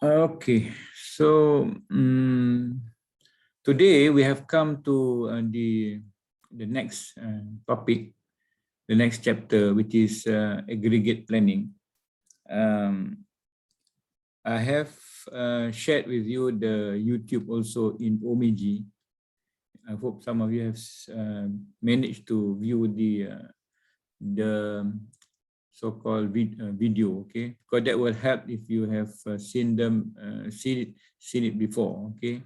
Okay, so today we have come to the next topic, the next chapter, which is aggregate planning. I have shared with you the YouTube also in Omiji. I hope some of you have managed to view the so-called video, okay? Because that will help if you have seen it before, okay?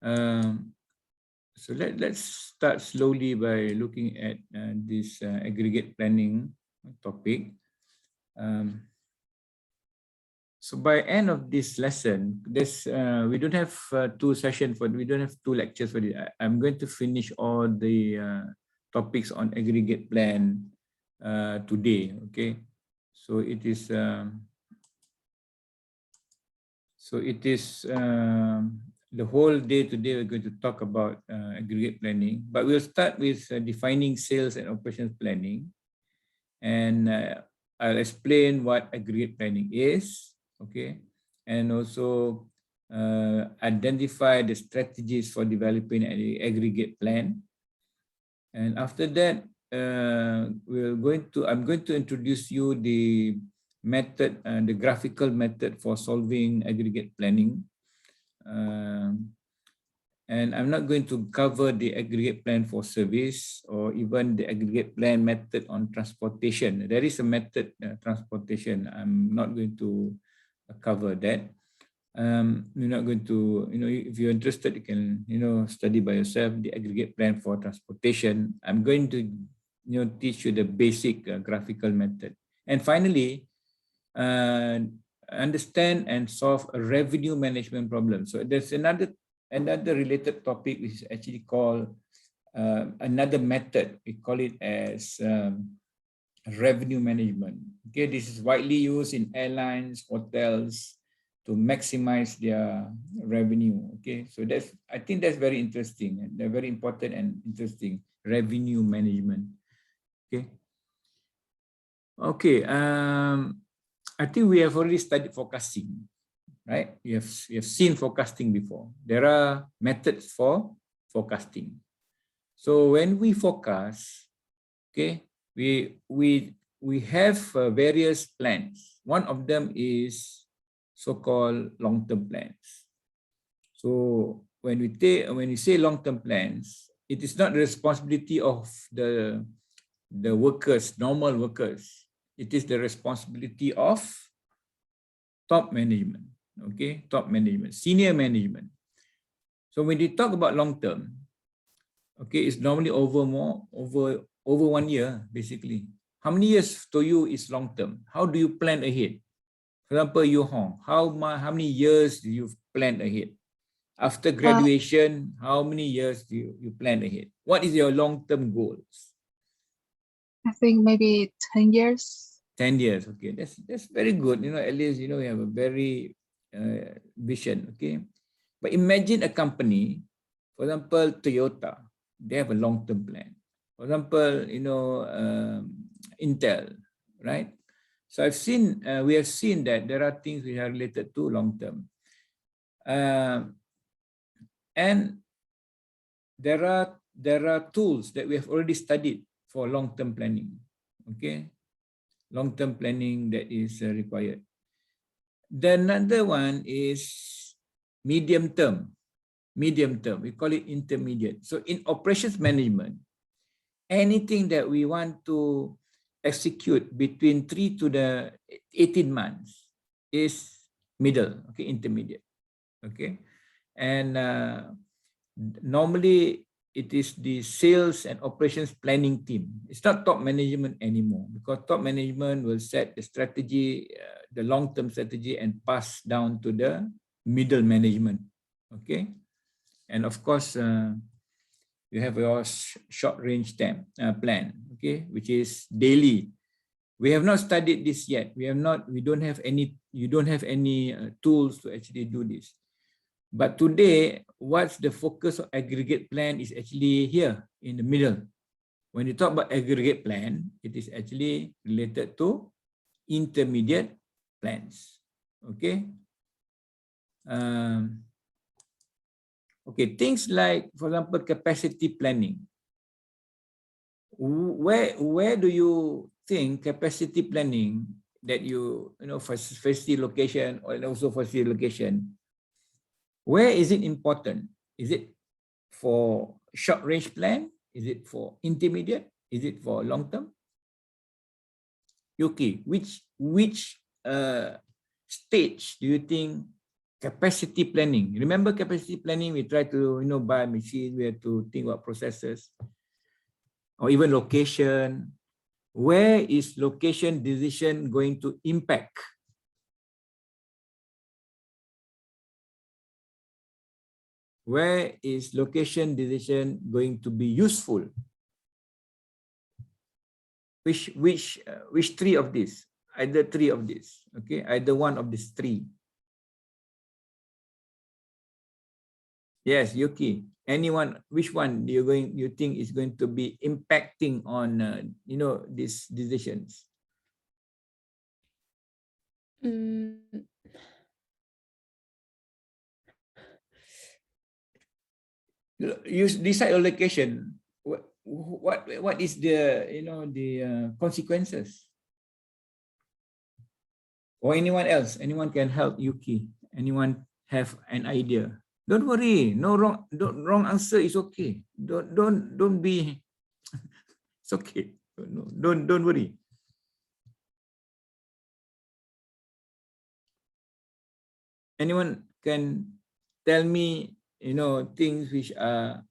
So let's start slowly by looking at this aggregate planning topic. So by end of this lesson, we don't have we don't have two lectures for it. I'm going to finish all the topics on aggregate plan today. Okay, so it is the whole day today. We're going to talk about aggregate planning, but we'll start with defining sales and operations planning, and I'll explain what aggregate planning is. Okay, and also identify the strategies for developing an aggregate plan. And after that, I'm going to introduce you the method, the graphical method for solving aggregate planning. And I'm not going to cover the aggregate plan for service or even the aggregate plan method on transportation. There is a method transportation. I'm not going to cover that. You're not going to, if you're interested, you can, study by yourself the aggregate plan for transportation. I'm going to, teach you the basic graphical method. And finally, understand and solve a revenue management problem. So there's another related topic which is actually called another method. We call it as revenue management. Okay, this is widely used in airlines, hotels to maximize their revenue. Okay, so I think that's very interesting and they're very important and interesting, revenue management. Okay. Okay. I think we have already studied forecasting, right? We have seen forecasting before. There are methods for forecasting. So when we forecast, okay, we have various plans. One of them is so-called long-term plans. So when we say long-term plans, it is not the responsibility of the workers, normal workers. It is the responsibility of top management. Okay, top management, senior management. So when you talk about long-term, okay, it's normally over 1 year, basically. How many years to you is long-term? How do you plan ahead? For example, you Hong, how many years do you plan ahead? After graduation, how many years do you plan ahead? What is your long-term goals? I think maybe 10 years. 10 years, okay. That's very good. At least, you have a very vision, okay. But imagine a company, for example, Toyota, they have a long-term plan. For example, Intel, right? So we have seen that there are things which are related to long-term. And there are tools that we have already studied for long-term planning, okay? Long-term planning that is required. Then another one is medium term. Medium term, we call it intermediate. So in operations management, anything that we want to execute between 3 to the 18 months is middle, okay, intermediate, okay. And normally it is the sales and operations planning team. It's not top management anymore, because top management will set the strategy, the long-term strategy, and pass down to the middle management, okay. And of course, you have your short-range plan, okay, which is daily. We have not studied this yet. You don't have any tools to actually do this. But today, what's the focus of aggregate plan is actually here in the middle. When you talk about aggregate plan, it is actually related to intermediate plans. Okay, Okay, things like, for example, capacity planning. Where do you think capacity planning that you know for facility location or also facility location, where is it important? Is it for short range plan? Is it for intermediate? Is it for long term? Yuki, which stage do you think capacity planning? Remember capacity planning, we try to buy machine, we have to think about processes or even location. Where is location decision going to impact? Where is location decision going to be useful? Which three of these? Either three of these, okay? Either one of these three. Yes, Yuki. Anyone? Which one do you think is going to be impacting on these decisions? You decide your location. What is the the consequences? Or anyone else? Anyone can help Yuki? Anyone have an idea? Don't worry. No wrong. Wrong answer is okay. Don't be. It's okay. No, don't worry. Anyone can tell me things which are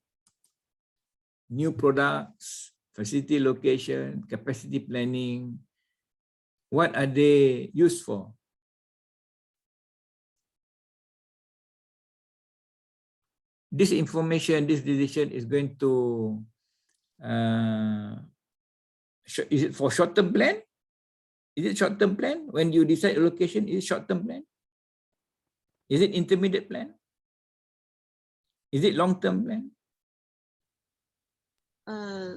new products, facility location, capacity planning. What are they used for? This information, this decision is going to, is it for short-term plan? Is it short-term plan? When you decide location, is it short-term plan? Is it intermediate plan? Is it long-term plan?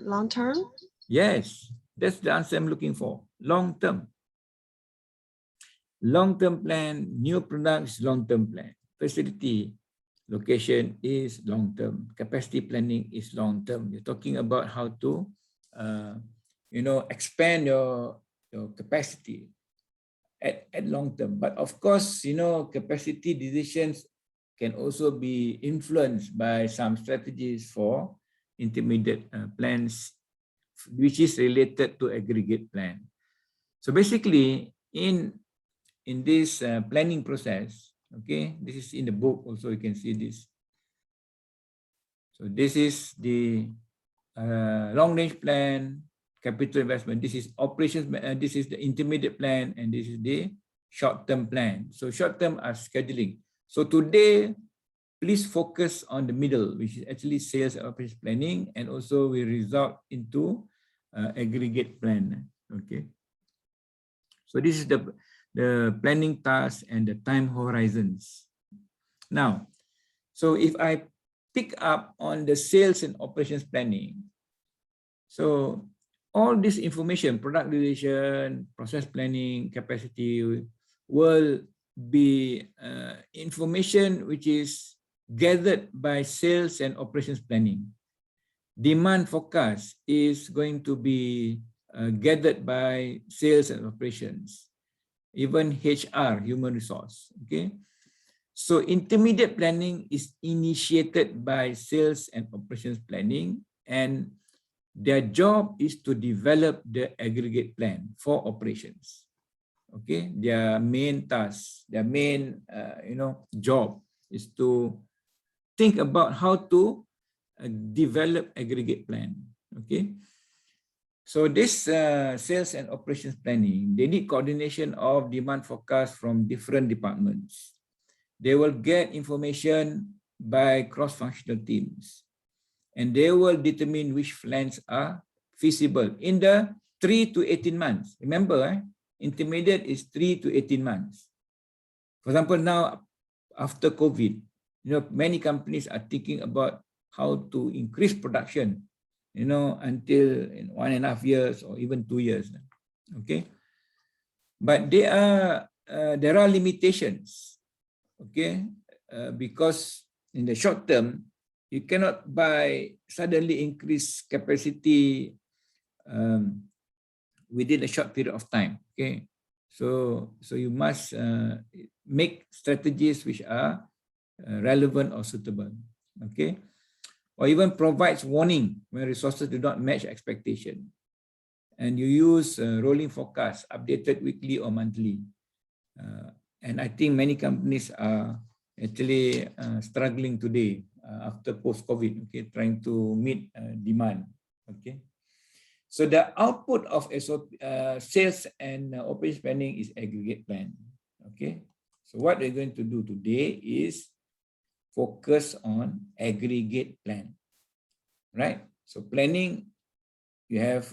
Long-term? Yes, that's the answer I'm looking for. Long-term. Long-term plan, new products, long-term plan. Facility location is long-term. Capacity planning is long-term. You're talking about how to, expand your capacity at long-term. But of course, capacity decisions can also be influenced by some strategies for intermediate plans, which is related to aggregate plan. So basically, in this planning process, okay, this is in the book also, you can see this. So this is the long range plan, capital investment. This is operations, this is the intermediate plan, and this is the short-term plan. So short-term are scheduling. So today, please focus on the middle, which is actually sales and operations planning, and also will result into aggregate plan. Okay. So this is the planning tasks and the time horizons. Now, so if I pick up on the sales and operations planning, so all this information, product decision, process planning, capacity, will be information which is gathered by sales and operations planning. Demand forecast is going to be gathered by sales and operations, even HR, human resource. Okay, so intermediate planning is initiated by sales and operations planning, and their job is to develop the aggregate plan for operations. Okay, their main task, their main job is to think about how to develop aggregate plan. Okay, so this sales and operations planning, they need coordination of demand forecast from different departments. They will get information by cross-functional teams, and they will determine which plans are feasible in the 3 to 18 months. Remember, intermediate is 3 to 18 months. For example, now after COVID, many companies are thinking about how to increase production, until in 1.5 years or even 2 years. Okay, but there are limitations. Okay, because in the short term, you cannot suddenly increase capacity within a short period of time. Okay, so you must make strategies which are relevant or suitable. Okay, or even provides warning when resources do not match expectation, and you use rolling forecast updated weekly or monthly. And I think many companies are actually struggling today after post-COVID, okay, trying to meet demand. Okay, so the output of sales and operation planning is aggregate plan. Okay, so what we're going to do today is focus on aggregate plan, right? So planning, you have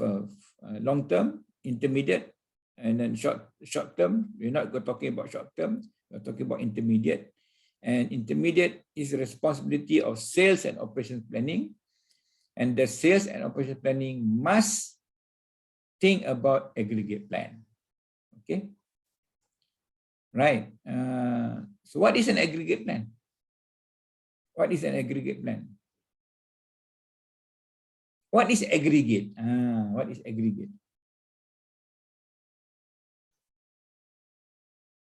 long-term, intermediate, and then short term. We're not talking about short term, we're talking about intermediate. And intermediate is the responsibility of sales and operations planning. And the sales and operations planning must think about aggregate plan. Okay. Right. So what is an aggregate plan? What is an aggregate plan? What is aggregate? What is aggregate?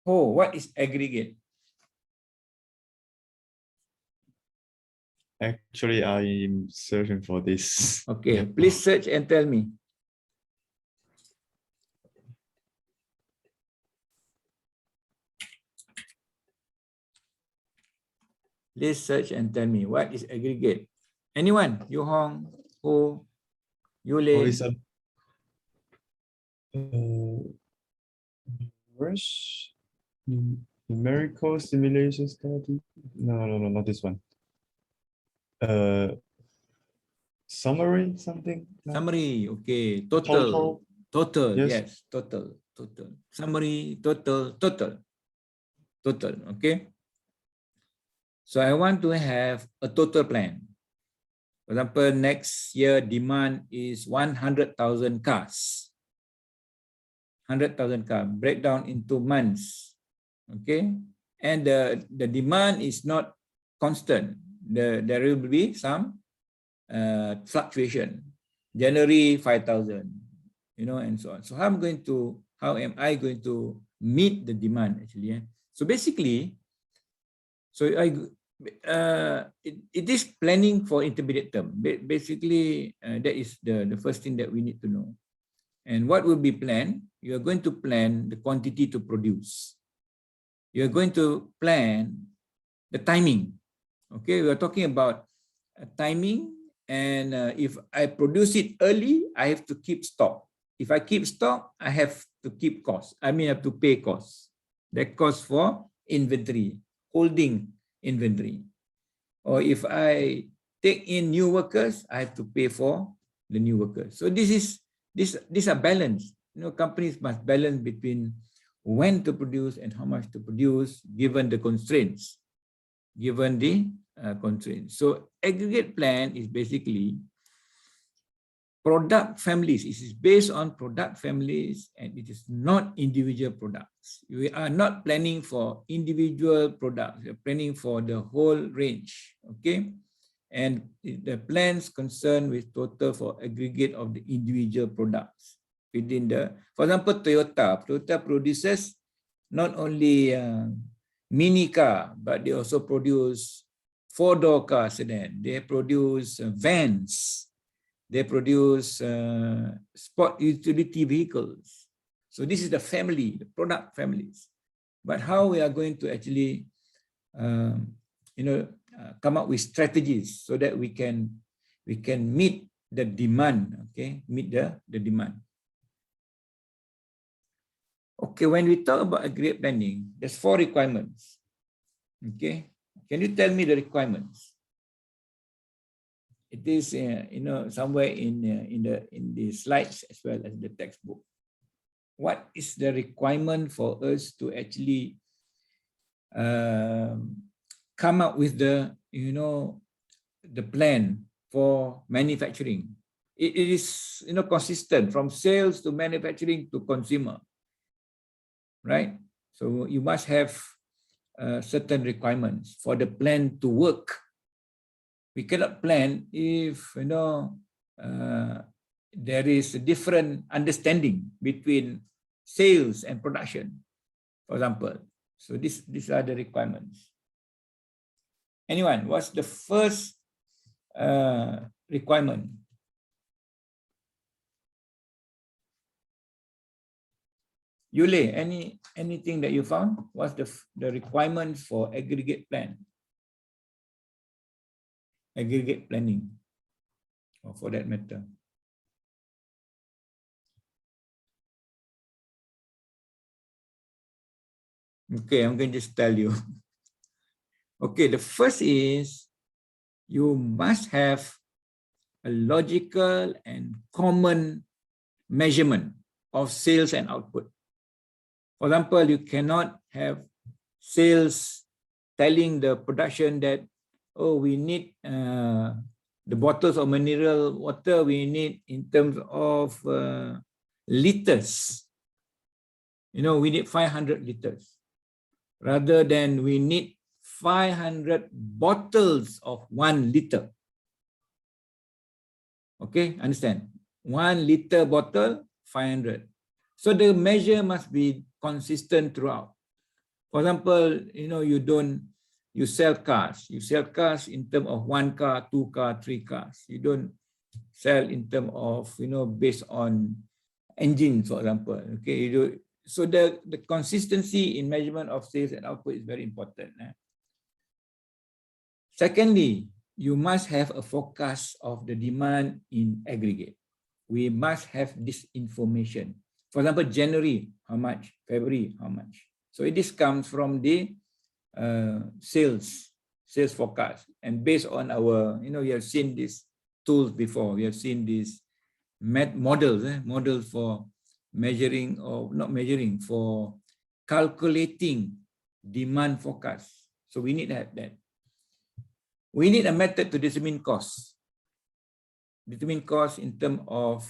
Oh, what is aggregate? Actually, I'm searching for this. Okay, please search and tell me. Please search and tell me what is aggregate. Anyone? Yu Hong, Ho, Yu Lin. It's a rush numerical simulation study. No, not this one. Summary something. Summary. Okay. Total. Yes. Total. Summary. Total. Okay. So I want to have a total plan. For example, next year demand is 100,000 cars. 100,000 cars, breakdown into months. Okay. And the demand is not constant. There will be some fluctuation. January 5,000, and so on. So how am I going to meet the demand actually? So basically, it is planning for intermediate term. Basically, that is the first thing that we need to know. And what will be planned? You are going to plan the quantity to produce. You are going to plan the timing. Okay, we are talking about timing, and if I produce it early, I have to keep stock. If I keep stock, I have to keep cost. I have to pay costs. That cost for inventory, holding inventory. Or if I take in new workers, I have to pay for the new workers. So these are balanced. Companies must balance between when to produce and how much to produce given the constraints. So aggregate plan is basically product families. It is based on product families and it is not individual products. We are not planning for individual products. We are planning for the whole range. Okay. And the plans concerned with total for aggregate of the individual products within for example, Toyota produces not only mini car, but they also produce 4-door car sedan. They produce vans. They produce sport utility vehicles. So this is the family, the product families. But how we are going to actually, come up with strategies so that we can meet the demand. Okay, meet the demand. Okay, when we talk about aggregate planning, there's 4 requirements. Okay, can you tell me the requirements? It is somewhere in the slides as well as the textbook. What is the requirement for us to actually come up with the plan for manufacturing? It is consistent from sales to manufacturing to consumer, right? So you must have certain requirements for the plan to work. We cannot plan if there is a different understanding between sales and production, for example. So these are the requirements. Anyone, what's the first requirement? Yule, anything that you found? What's the requirements for aggregate plan? Aggregate planning, or for that matter. Okay, I'm going to just tell you. Okay, the first is you must have a logical and common measurement of sales and output. For example, you cannot have sales telling the production that, oh, we need the bottles of mineral water, we need in terms of liters. We need 500 liters. Rather than we need 500 bottles of 1 liter. Okay, understand? 1 liter bottle, 500. So the measure must be consistent throughout. For example, you sell cars. You sell cars in terms of 1 car, 2 car, 3 cars. You don't sell in terms of, based on engines, for example. Okay, so the consistency in measurement of sales and output is very important. Secondly, you must have a forecast of the demand in aggregate. We must have this information. For example, January, how much? February, how much? So this comes from the sales forecast. And based on our, you have seen these tools before. We have seen these models for measuring, or not measuring, for calculating demand forecast. So we need to have that. We need a method to determine costs. Determine costs in terms of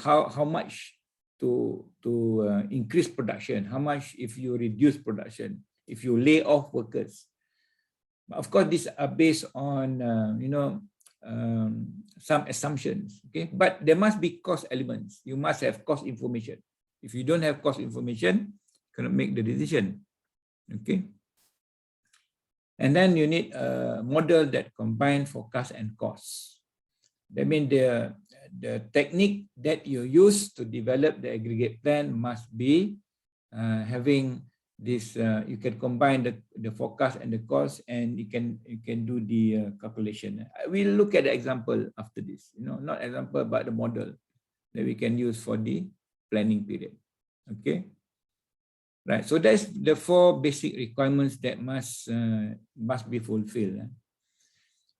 how much to increase production, how much if you reduce production, if you lay off workers. Of course, these are based on some assumptions. Okay, but there must be cost elements. You must have cost information. If you don't have cost information, you cannot make the decision. Okay. And then you need a model that combines forecast and costs. That means the technique that you use to develop the aggregate plan must be having this. You can combine the forecast and the cost, and you can do the calculation. We'll look at the example after this. Not example, but the model that we can use for the planning period. Okay. Right, so that's the 4 basic requirements that must be fulfilled.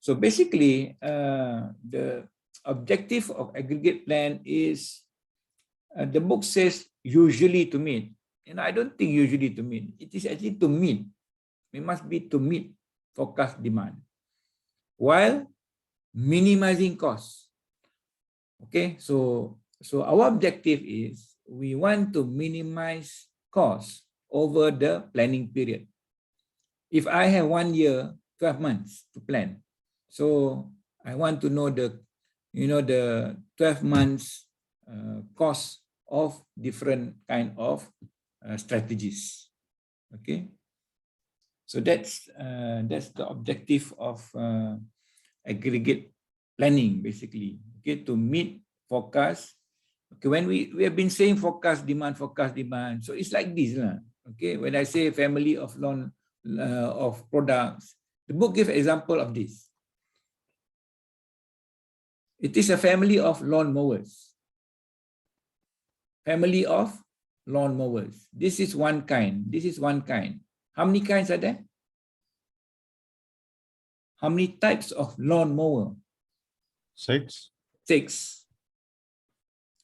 So basically, the objective of aggregate plan is, the book says usually to meet. I don't think usually to meet. It is actually to meet. It must be to meet forecast demand while minimizing costs. Okay, so our objective is we want to minimize costs over the planning period. If I have 1 year, 12 months to plan, so I want to know the 12 months cost of different kind of strategies. Okay, so that's the objective of aggregate planning, basically. Okay, to meet forecast. Okay, when we have been saying forecast demand, so it's like this. Okay, when I say family of of products, the book gives example of this. It is a family of lawn mowers. Family of lawn mowers. This is one kind. This is one kind. How many kinds are there? How many types of lawn mower? 6. 6.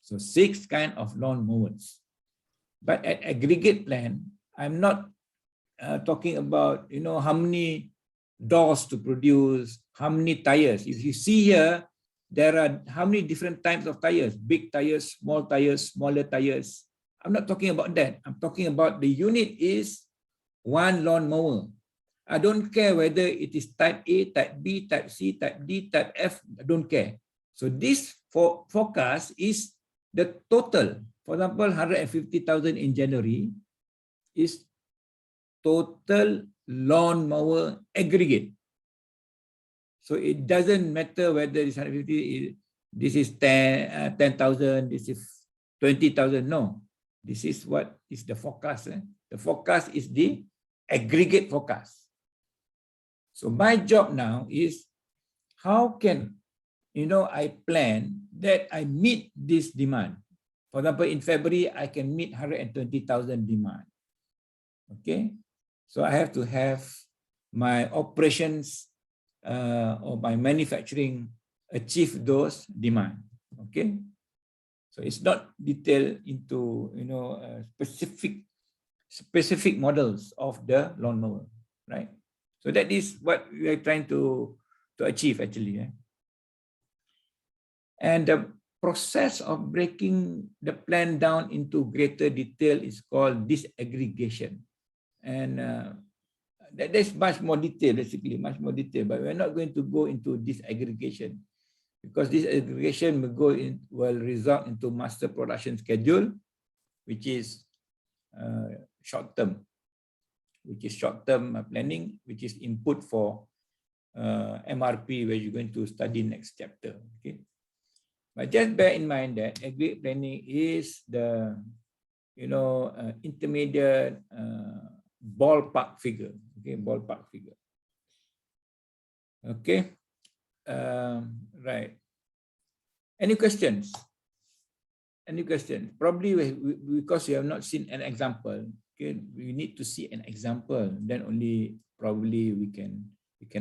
So 6 kind of lawn mowers. But at aggregate plan, I'm not talking about how many doors to produce, how many tires. If you see here, there are how many different types of tires: big tires, small tires, smaller tires. I'm not talking about that. I'm talking about the unit is one lawnmower. I don't care whether it is type A, type B, type C, type D, type F, I don't care. So this forecast is the total. For example, 150,000 in January is total lawnmower aggregate. So it doesn't matter whether it's 150, this is 10,000, this is 20,000. No, this is what is the forecast. The forecast is the aggregate forecast. So my job now is how can, I plan that I meet this demand. For example, in February, I can meet 120,000 demand. Okay. So I have to have my operations or my manufacturing achieve those demand. Okay. So it's not detailed into, specific models of the lawnmower, right? So that is what we are trying to achieve actually. And the process of breaking the plan down into greater detail is called disaggregation. And that's much more detail, basically, much more detail, but we're not going to go into disaggregation because disaggregation will result into master production schedule, which is short-term planning, which is input for MRP, where you're going to study next chapter. Okay, but just bear in mind that aggregate planning is the intermediate ballpark figure. Okay, ballpark figure. Okay, right. Any questions? Any questions? Probably because you have not seen an example. Okay, we need to see an example, then only probably we can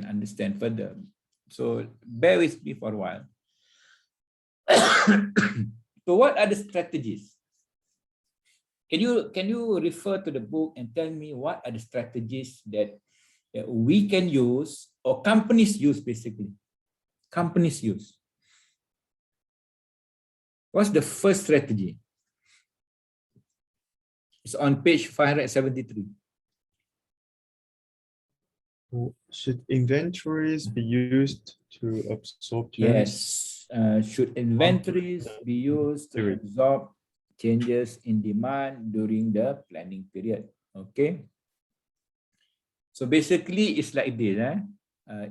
understand further. So bear with me for a while. So what are the strategies? Can you refer to the book and tell me what are the strategies that we can use or companies use, basically? Companies use. What's the first strategy? It's on page 573. Should inventories be used to absorb changes? Yes. Should inventories be used to absorb changes in demand during the planning period? Okay. So basically, it's like this.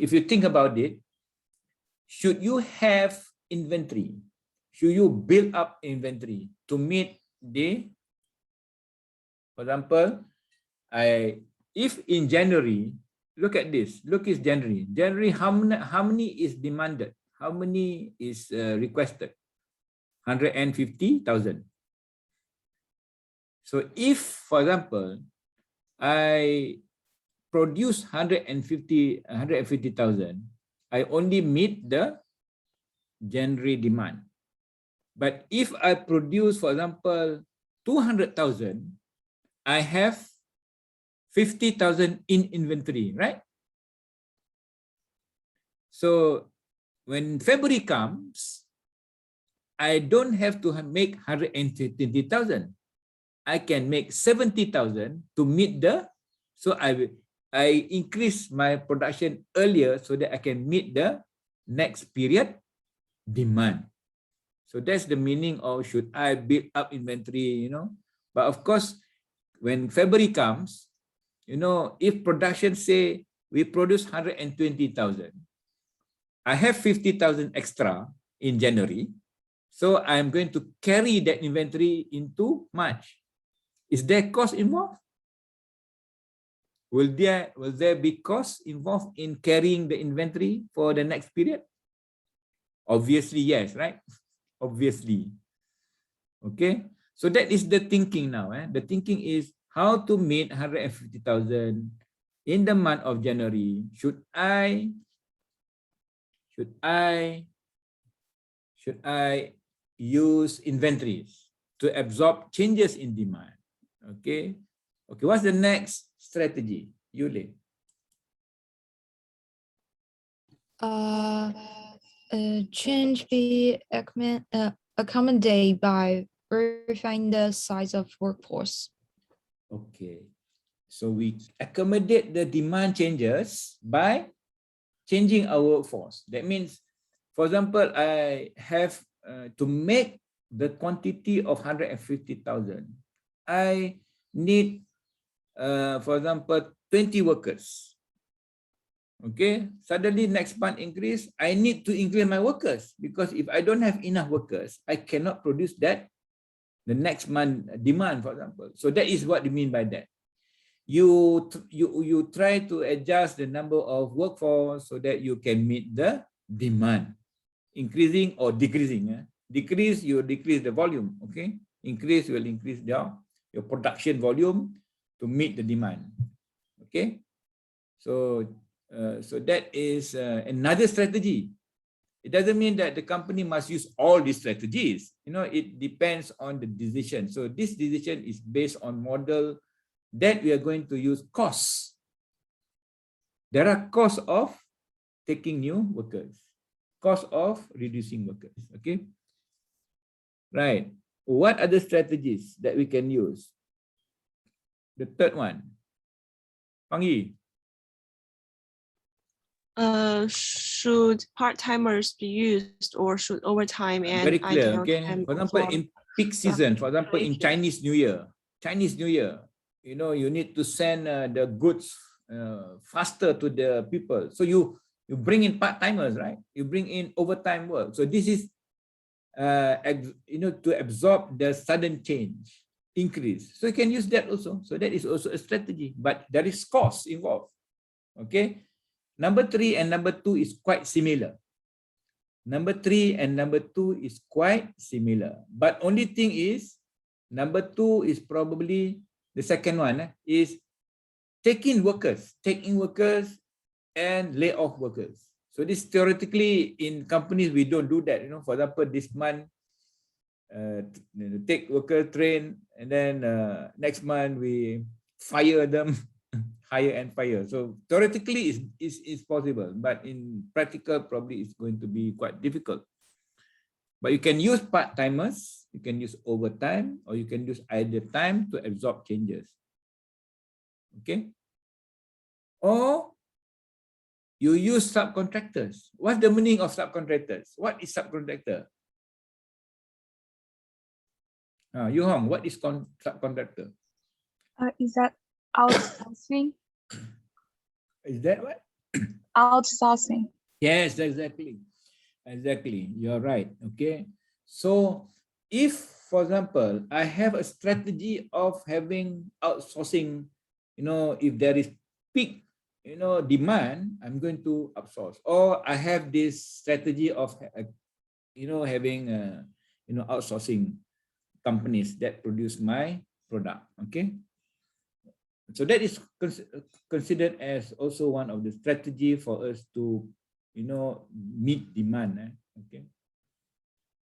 If you think about it, should you have inventory? Should you build up inventory to meet the, for example, if in January, look at this. Look at January. January, how many is demanded? How many is requested? 150,000. So if, for example, I produce 150,000, I only meet the January demand. But if I produce, for example, 200,000, I have 50,000 in inventory, right? So when February comes, I don't have to make 120,000. I can make 70,000 to meet the, so I increase my production earlier so that I can meet the next period demand. So that's the meaning of should I build up inventory, But of course, when February comes, if production say we produce 120,000, I have 50,000 extra in January, so I'm going to carry that inventory into March. Is there cost involved? Will there be cost involved in carrying the inventory for the next period? Obviously, yes, right? Obviously. Okay, so that is the thinking now. The thinking is how to meet 150,000 in the month of January. Should I use inventories to absorb changes in demand? Okay. Okay, what's the next strategy, Yuli? Change the accommodate by verifying the size of workforce. Okay. So we accommodate the demand changes by changing our workforce. That means, for example, I have to make the quantity of 150,000. I need, for example, 20 workers. Okay, suddenly next month increase, I need to increase my workers, because if I don't have enough workers, I cannot produce that the next month demand, for example. So that is what you mean by that. You try to adjust the number of workforce so that you can meet the demand, increasing or decreasing. Decrease, you decrease the volume. Okay, increase, you will increase your production volume to meet the demand. Okay, so so that is another strategy. It doesn't mean that the company must use all these strategies. You know, it depends on the decision. So this decision is based on model that we are going to use costs. There are costs of taking new workers, cost of reducing workers. Okay, right. What are the strategies that we can use? The third one, Pangi. Should part-timers be used, or should overtime and Very clear. idle Okay, time for example, absorb in peak season, for example, in Chinese New Year, you know, you need to send the goods faster to the people. So you bring in part-timers, right? You bring in overtime work. So this is, you know, to absorb the sudden change, increase. So you can use that also. So that is also a strategy, but there is cost involved. Okay. Number 3 and number 2 is quite similar. Number 3 and number 2 is quite similar. But only thing is, number 2 is probably the second one is taking workers and lay off workers. So this theoretically in companies, we don't do that. You know, for example, this month, take worker, train, and then next month we fire them, hire and fire. So theoretically is possible, but in practical probably it's going to be quite difficult. But you can use part-timers, you can use overtime, or you can use idle time to absorb changes. Okay. Or you use subcontractors. What's the meaning of subcontractors? What is subcontractor? Yu Hong, what is subcontractor? Is that outsourcing? Is that what? Outsourcing. Yes, exactly. Exactly. You're right. Okay. So if, for example, I have a strategy of having outsourcing, you know, if there is peak, you know, demand, I'm going to outsource. Or I have this strategy of, you know, having, you know, outsourcing companies that produce my product. Okay. So that is considered as also one of the strategy for us to, you know, meet demand. Okay.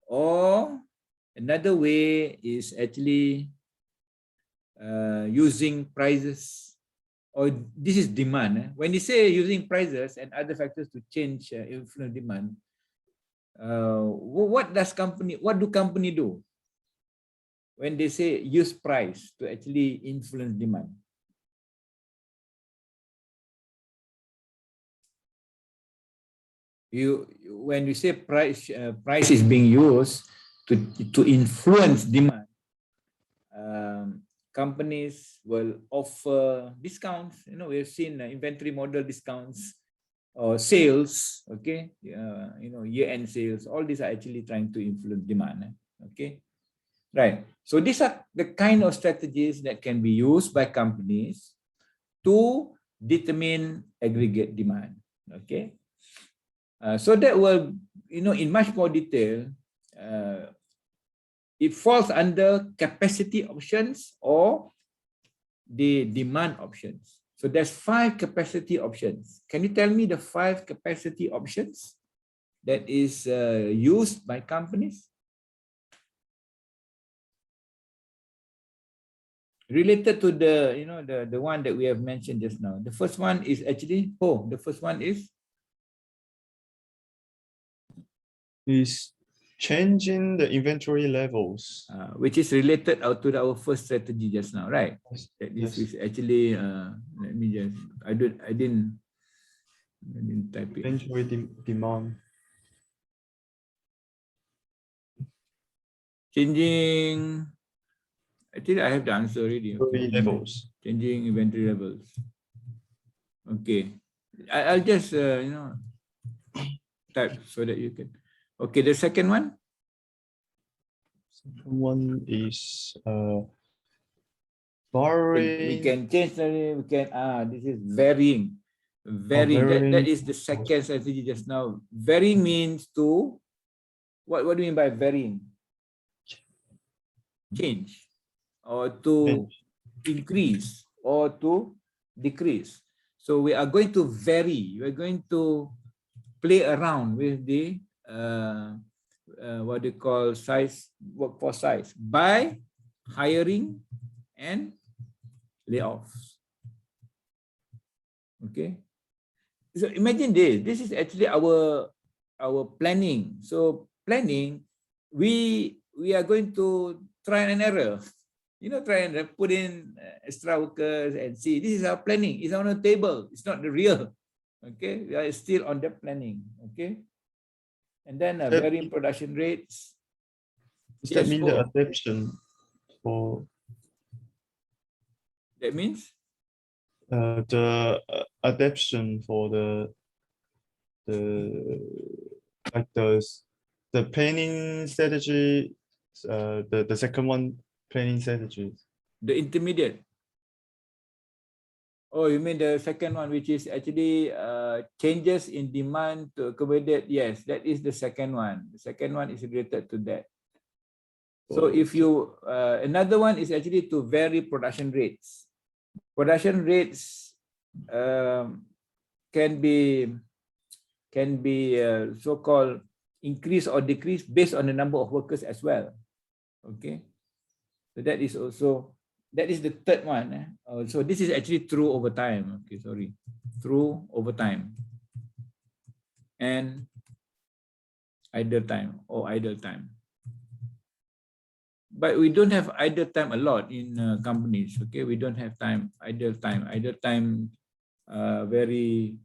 Or another way is actually using prices, or this is demand. When you say using prices and other factors to change influence demand, what do company do when they say use price to actually influence demand? When you say price is being used to influence demand, companies will offer discounts. You know, we've seen inventory model discounts or sales. Okay, you know, year-end sales. All these are actually trying to influence demand. Okay, right. So these are the kind of strategies that can be used by companies to determine aggregate demand. Okay. So that will, you know, in much more detail, it falls under capacity options or the demand options. So there's 5 capacity options. Can you tell me the 5 capacity options that is used by companies? Related to the, you know, the one that we have mentioned just now. The first one is actually, the first one is changing the inventory levels. Which is related out to our first strategy just now, right? Yes, That this yes. is actually let me just I didn't type it. Inventory demand. Changing, actually I have the answer already. Inventory levels. Changing inventory levels. Okay, I'll just type so that you can. Okay, the second one. Second one is We borrowing. can change the, we can this is varying. Varying, that varying. is the second strategy just now. Varying means to what do you mean by varying? Change or to increase or to decrease. So we are going to vary. We are going to play around with the what they call size, workforce size, by hiring and layoffs. Okay. So imagine this. This is actually our planning. So planning, we are going to try and error. Try and put in extra workers and see. This is our planning. It's on the table. It's not the real. Okay, we are still on the planning. Okay, and then varying production rates. Does that mean the go. adaptation for? That means The adaptation for like the planning strategy, the second one planning strategy. the intermediate. Oh, you mean the second one, which is actually changes in demand to accommodate? Yes, that is the second one. The second one is related to that. So if you another one is actually to vary production rates. Production rates can be so-called increase or decrease based on the number of workers as well. Okay, so that is also, that is the third one. So this is actually true over time. Okay, sorry, true over time and idle time or idle time. But we don't have idle time a lot in companies. Okay, we don't have idle time. Idle time very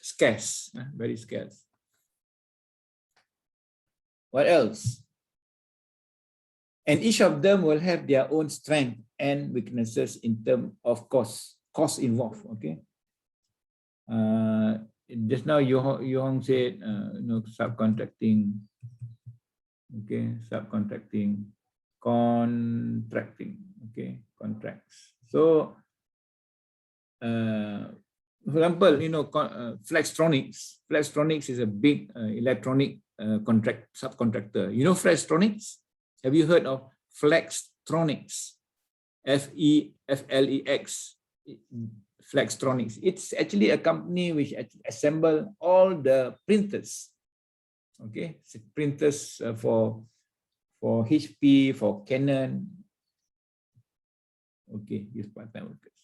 scarce. Very scarce. What else? And each of them will have their own strength and weaknesses in terms of cost involved. Okay. Just now Yohong said subcontracting. Okay, subcontracting, contracting. Okay, contracts. So for example, Flextronics. Flextronics is a big electronic subcontractor. Flextronics? Have you heard of Flextronics? F-E-F-L-E-X. Flextronics. It's actually a company which assemble all the printers. Okay, printers for HP, for Canon. Okay, use part-time workers.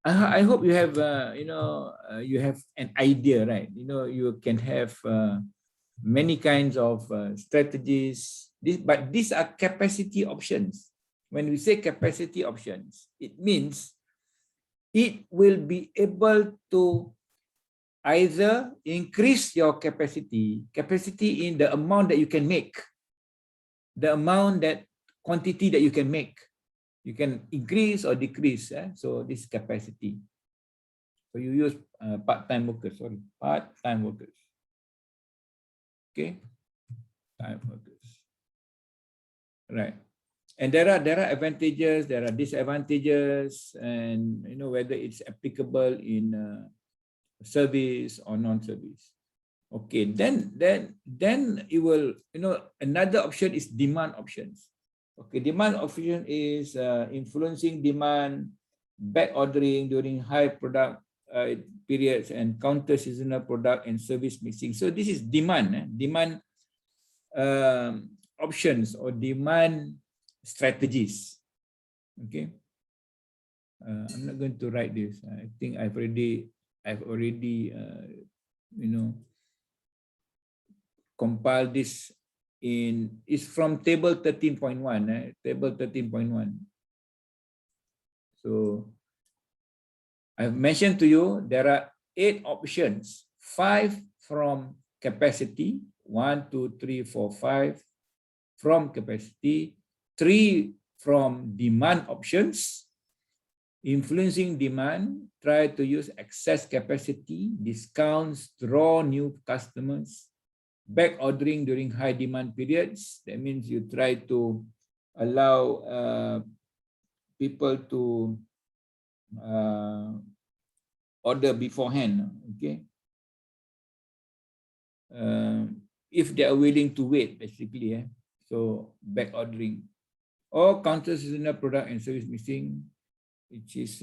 I hope you have you have an idea, right? You can have many kinds of strategies. But these are capacity options. When we say capacity options, it means it will be able to either increase your capacity in the amount that you can make, the quantity that you can make. You can increase or decrease. So this capacity. So you use part-time workers. Part-time workers. Okay, time workers. Right. And there are advantages, there are disadvantages, and whether it's applicable in service or non-service. Okay, then it will, another option is demand options. Okay, demand option is influencing demand, back ordering during high product periods, and counter seasonal product and service mixing. So this is demand options or demand strategies. Okay, I'm not going to write this. I think I've already compile this is from table 13.1, table 13.1. So I've mentioned to you there are 8 options, 5 from capacity, 1, 2, 3, 4, 5 from capacity, 3 from demand options, influencing demand, try to use excess capacity, discounts, draw new customers, back ordering during high demand periods. That means you try to allow people to order beforehand, okay? If they are willing to wait, basically, so back ordering, or counter seasonal product and service mixing, which is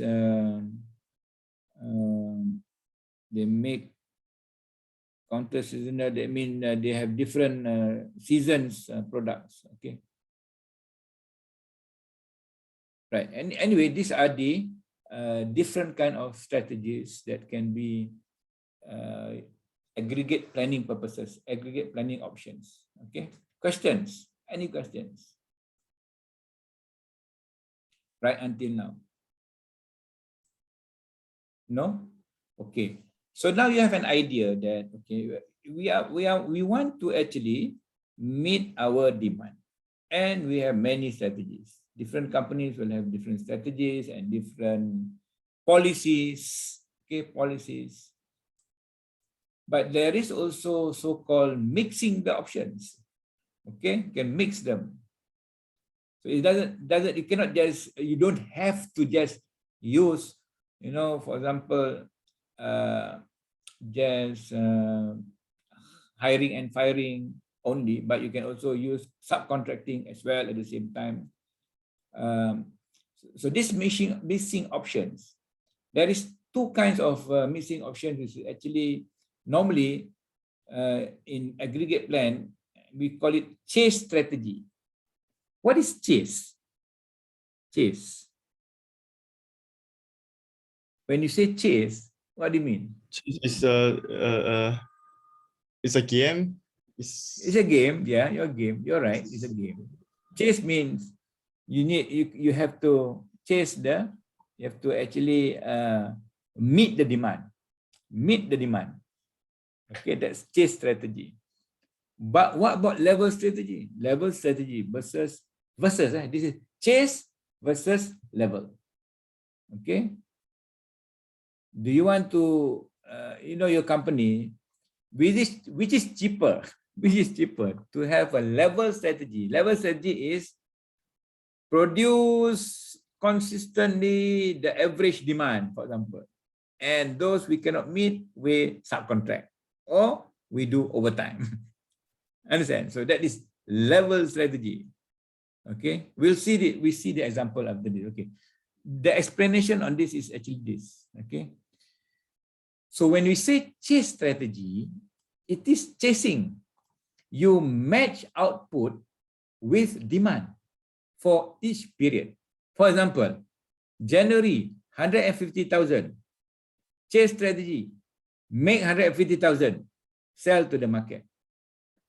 they make counter seasonal. That mean they have different seasons products, okay? Right. And anyway, these are the different kind of strategies that can be aggregate planning purposes, aggregate planning options. Okay. Questions? Any questions? Right until now? No? Okay. So now you have an idea that okay, we want to actually meet our demand, and we have many strategies. Different companies will have different strategies and different policies, okay, policies. But there is also so-called mixing the options, okay, can mix them. So it you cannot just, you don't have to just use, you know, for example, just hiring and firing only, but you can also use subcontracting as well at the same time. So this mixing options, there is 2 kinds of mixing options, which is actually normally in aggregate plan, we call it chase strategy. What is chase? Chase. When you say chase, what do you mean? It's a game. It's a game. Yeah, your game. You're right. It's a game. Chase means you have to chase you have to actually meet the demand. Meet the demand. Okay, that's chase strategy. But what about level strategy? Level strategy versus this is chase versus level. Okay. Do you want to you know, your company, which is cheaper? Which is cheaper to have a level strategy? Level strategy is produce consistently the average demand, for example, and those we cannot meet, we subcontract or we do overtime. Understand? So that is level strategy. Okay, we see the example after this. Okay, the explanation on this is actually this. Okay, so when we say chase strategy, it is chasing. You match output with demand for each period. For example, January 150,000. Chase strategy, make 150,000, sell to the market.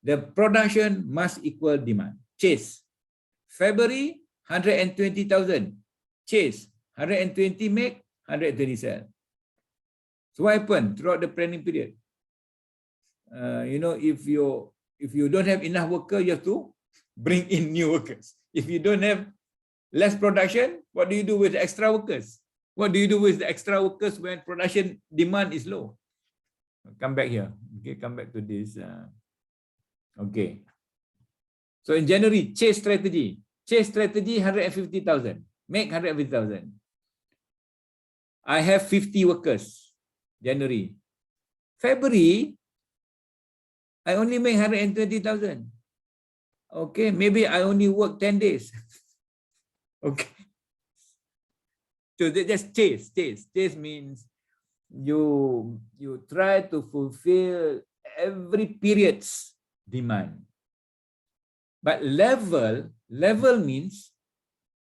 The production must equal demand. Chase. February 120,000. Chase. 120 make, 120 sell. So what happened throughout the planning period? You know, if you don't have enough workers, you have to bring in new workers. If you don't have less production, what do you do with the extra workers? What do you do with the extra workers when production demand is low? Come back here. Okay, come back to this. Okay. So in January, chase strategy. Chase strategy, 150,000. Make 150,000. I have 50 workers. January. February, I only make 120,000. Okay, maybe I only work 10 days. Okay. So they just chase. Chase means you try to fulfill every period's demand. But level means,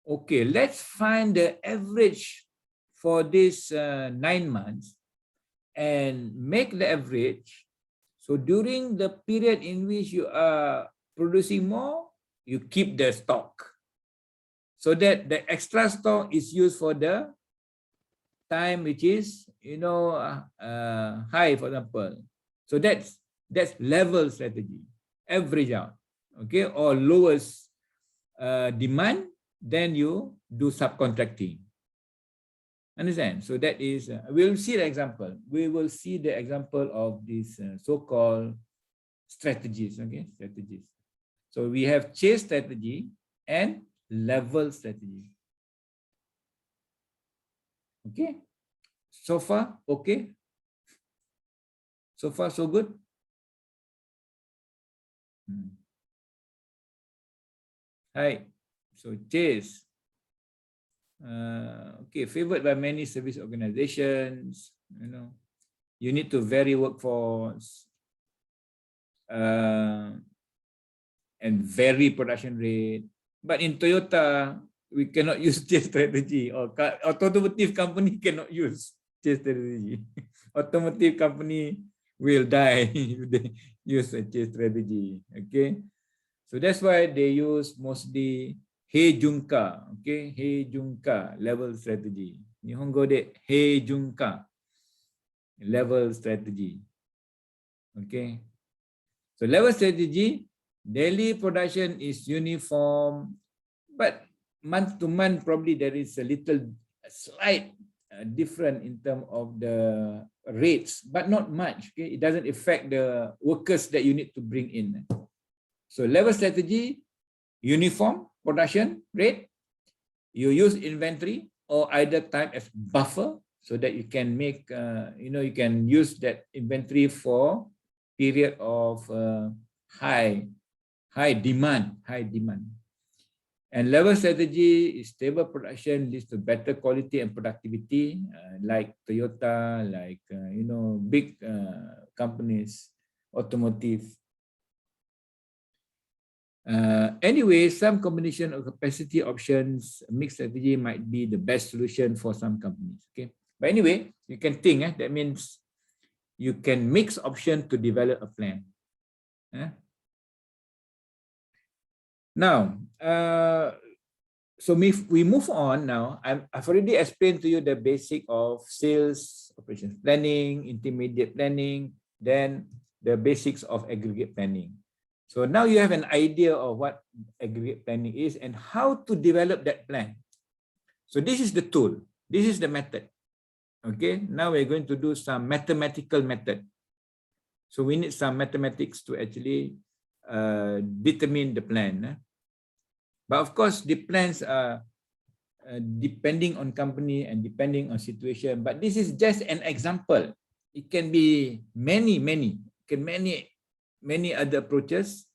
okay, let's find the average for this 9 months and make the average So during the period in which you are producing more, you keep the stock, so that the extra stock is used for the time which is, high, for example. So that's level strategy, average out, okay, or lowest demand, then you do subcontracting. Understand? So that is, we'll see the example. We will see the example of these so-called strategies, okay, strategies. So we have chase strategy and level strategy. Okay, so far, okay. So far, so good. Hi, so chase. Okay, favored by many service organizations, you need to vary workforce and vary production rate. But in Toyota, we cannot use chase strategy, or automotive company cannot use chase strategy. Automotive company will die if they use a chase strategy. Okay, so that's why they use mostly Heijunka, okay, Heijunka level strategy. Nihongo de Heijunka level strategy. Okay, so level strategy, daily production is uniform, but month to month probably there is a slight different in terms of the rates, but not much. Okay, it doesn't affect the workers that you need to bring in. So level strategy, uniform production rate, you use inventory or either time as buffer, so that you can make, you can use that inventory for period of high demand. And level strategy is stable production leads to better quality and productivity, like Toyota, like big companies, automotive. Anyway, some combination of capacity options, mixed strategy might be the best solution for some companies. Okay, but anyway, you can think, that means you can mix option to develop a plan. Now, so we move on now. I've already explained to you the basic of sales operations planning, intermediate planning, then the basics of aggregate planning. So now you have an idea of what aggregate planning is and how to develop that plan. So this is the tool. This is the method. Okay, now we're going to do some mathematical method. So we need some mathematics to actually determine the plan. But of course, the plans are depending on company and depending on situation. But this is just an example. It can be many other approaches,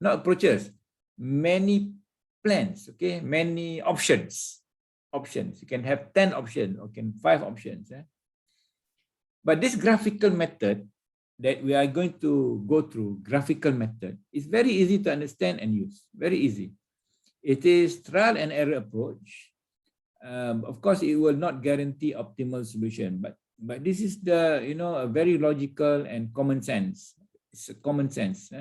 not approaches, many plans, okay, many options. You can have 10 options or can 5 options. But this graphical method that we are going to go through, graphical method, is very easy to understand and use, very easy. It is trial and error approach. Of course, it will not guarantee optimal solution, but this is the, a very logical and common sense. It's a common sense,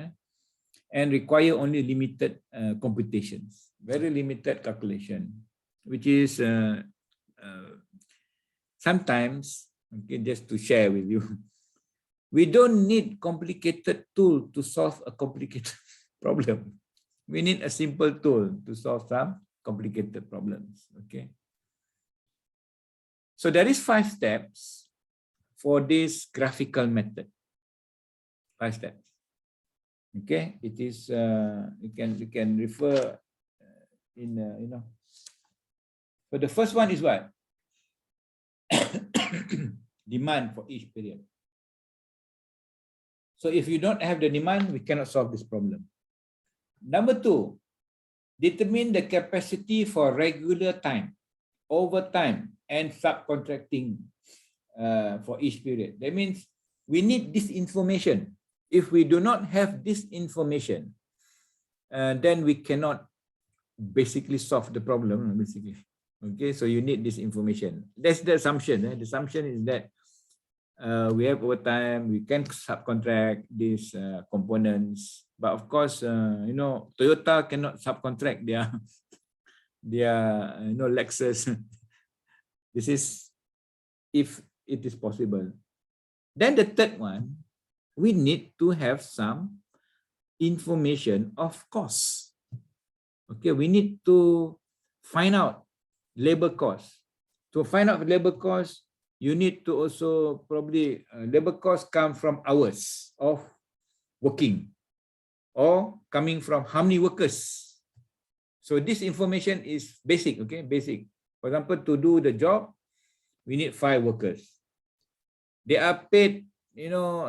and require only limited computations, very limited calculation, which is sometimes, okay, just to share with you, we don't need complicated tool to solve a complicated problem. We need a simple tool to solve some complicated problems. Okay. So there is 5 steps for this graphical method. 5 steps. Okay, it is you can refer in So the first one is what? Demand for each period. So if you don't have the demand, we cannot solve this problem. Number 2, determine the capacity for regular time, overtime, and subcontracting for each period. That means we need this information. If we do not have this information, then we cannot basically solve the problem, basically. Okay, so you need this information. That's the assumption. The assumption is that we have overtime, we can subcontract these components. But of course, you know, Toyota cannot subcontract their you know, Lexus. This is if it is possible. Then the third one, we need to have some information of cost. Okay, we need to find out labor cost. To find out labor cost, you need to also probably labor cost come from hours of working or coming from how many workers. So this information is basic, okay, basic. For example, to do the job, we need 5 workers. They are paid, you know,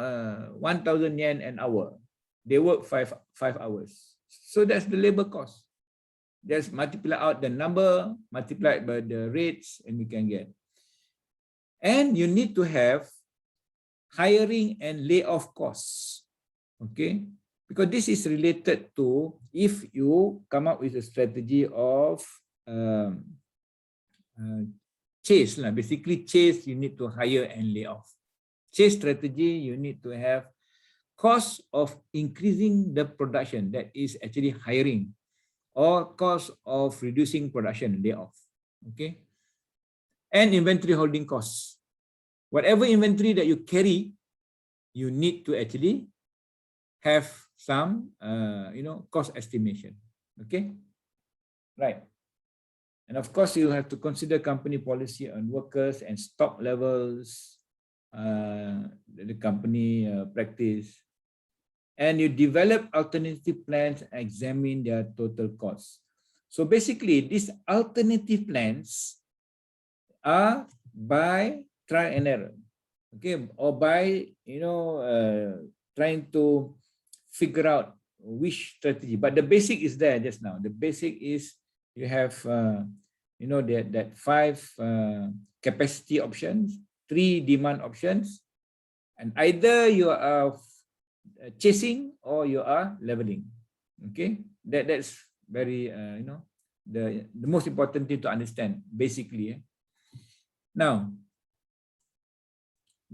1,000 yen an hour. They work 5 hours. So that's the labor cost. Just multiply out the number, multiplied by the rates, and we can get. And you need to have hiring and layoff costs, okay? Because this is related to if you come up with a strategy of chase, basically chase, you need to hire and lay off. Chase strategy, you need to have cost of increasing the production, that is actually hiring, or cost of reducing production, lay off, okay? And inventory holding costs. Whatever inventory that you carry, you need to actually have some, you know, cost estimation, okay? Right. And of course, you have to consider company policy on workers and stock levels, the company practice. And you develop alternative plans and examine their total costs. So basically, these alternative plans are by try and error, okay, or by, you know, trying to figure out which strategy. But the basic is there just now. The basic is you have, you know, that 5 capacity options, 3 demand options, and either you are chasing or you are leveling. Okay, that's very you know, the most important thing to understand basically. Now,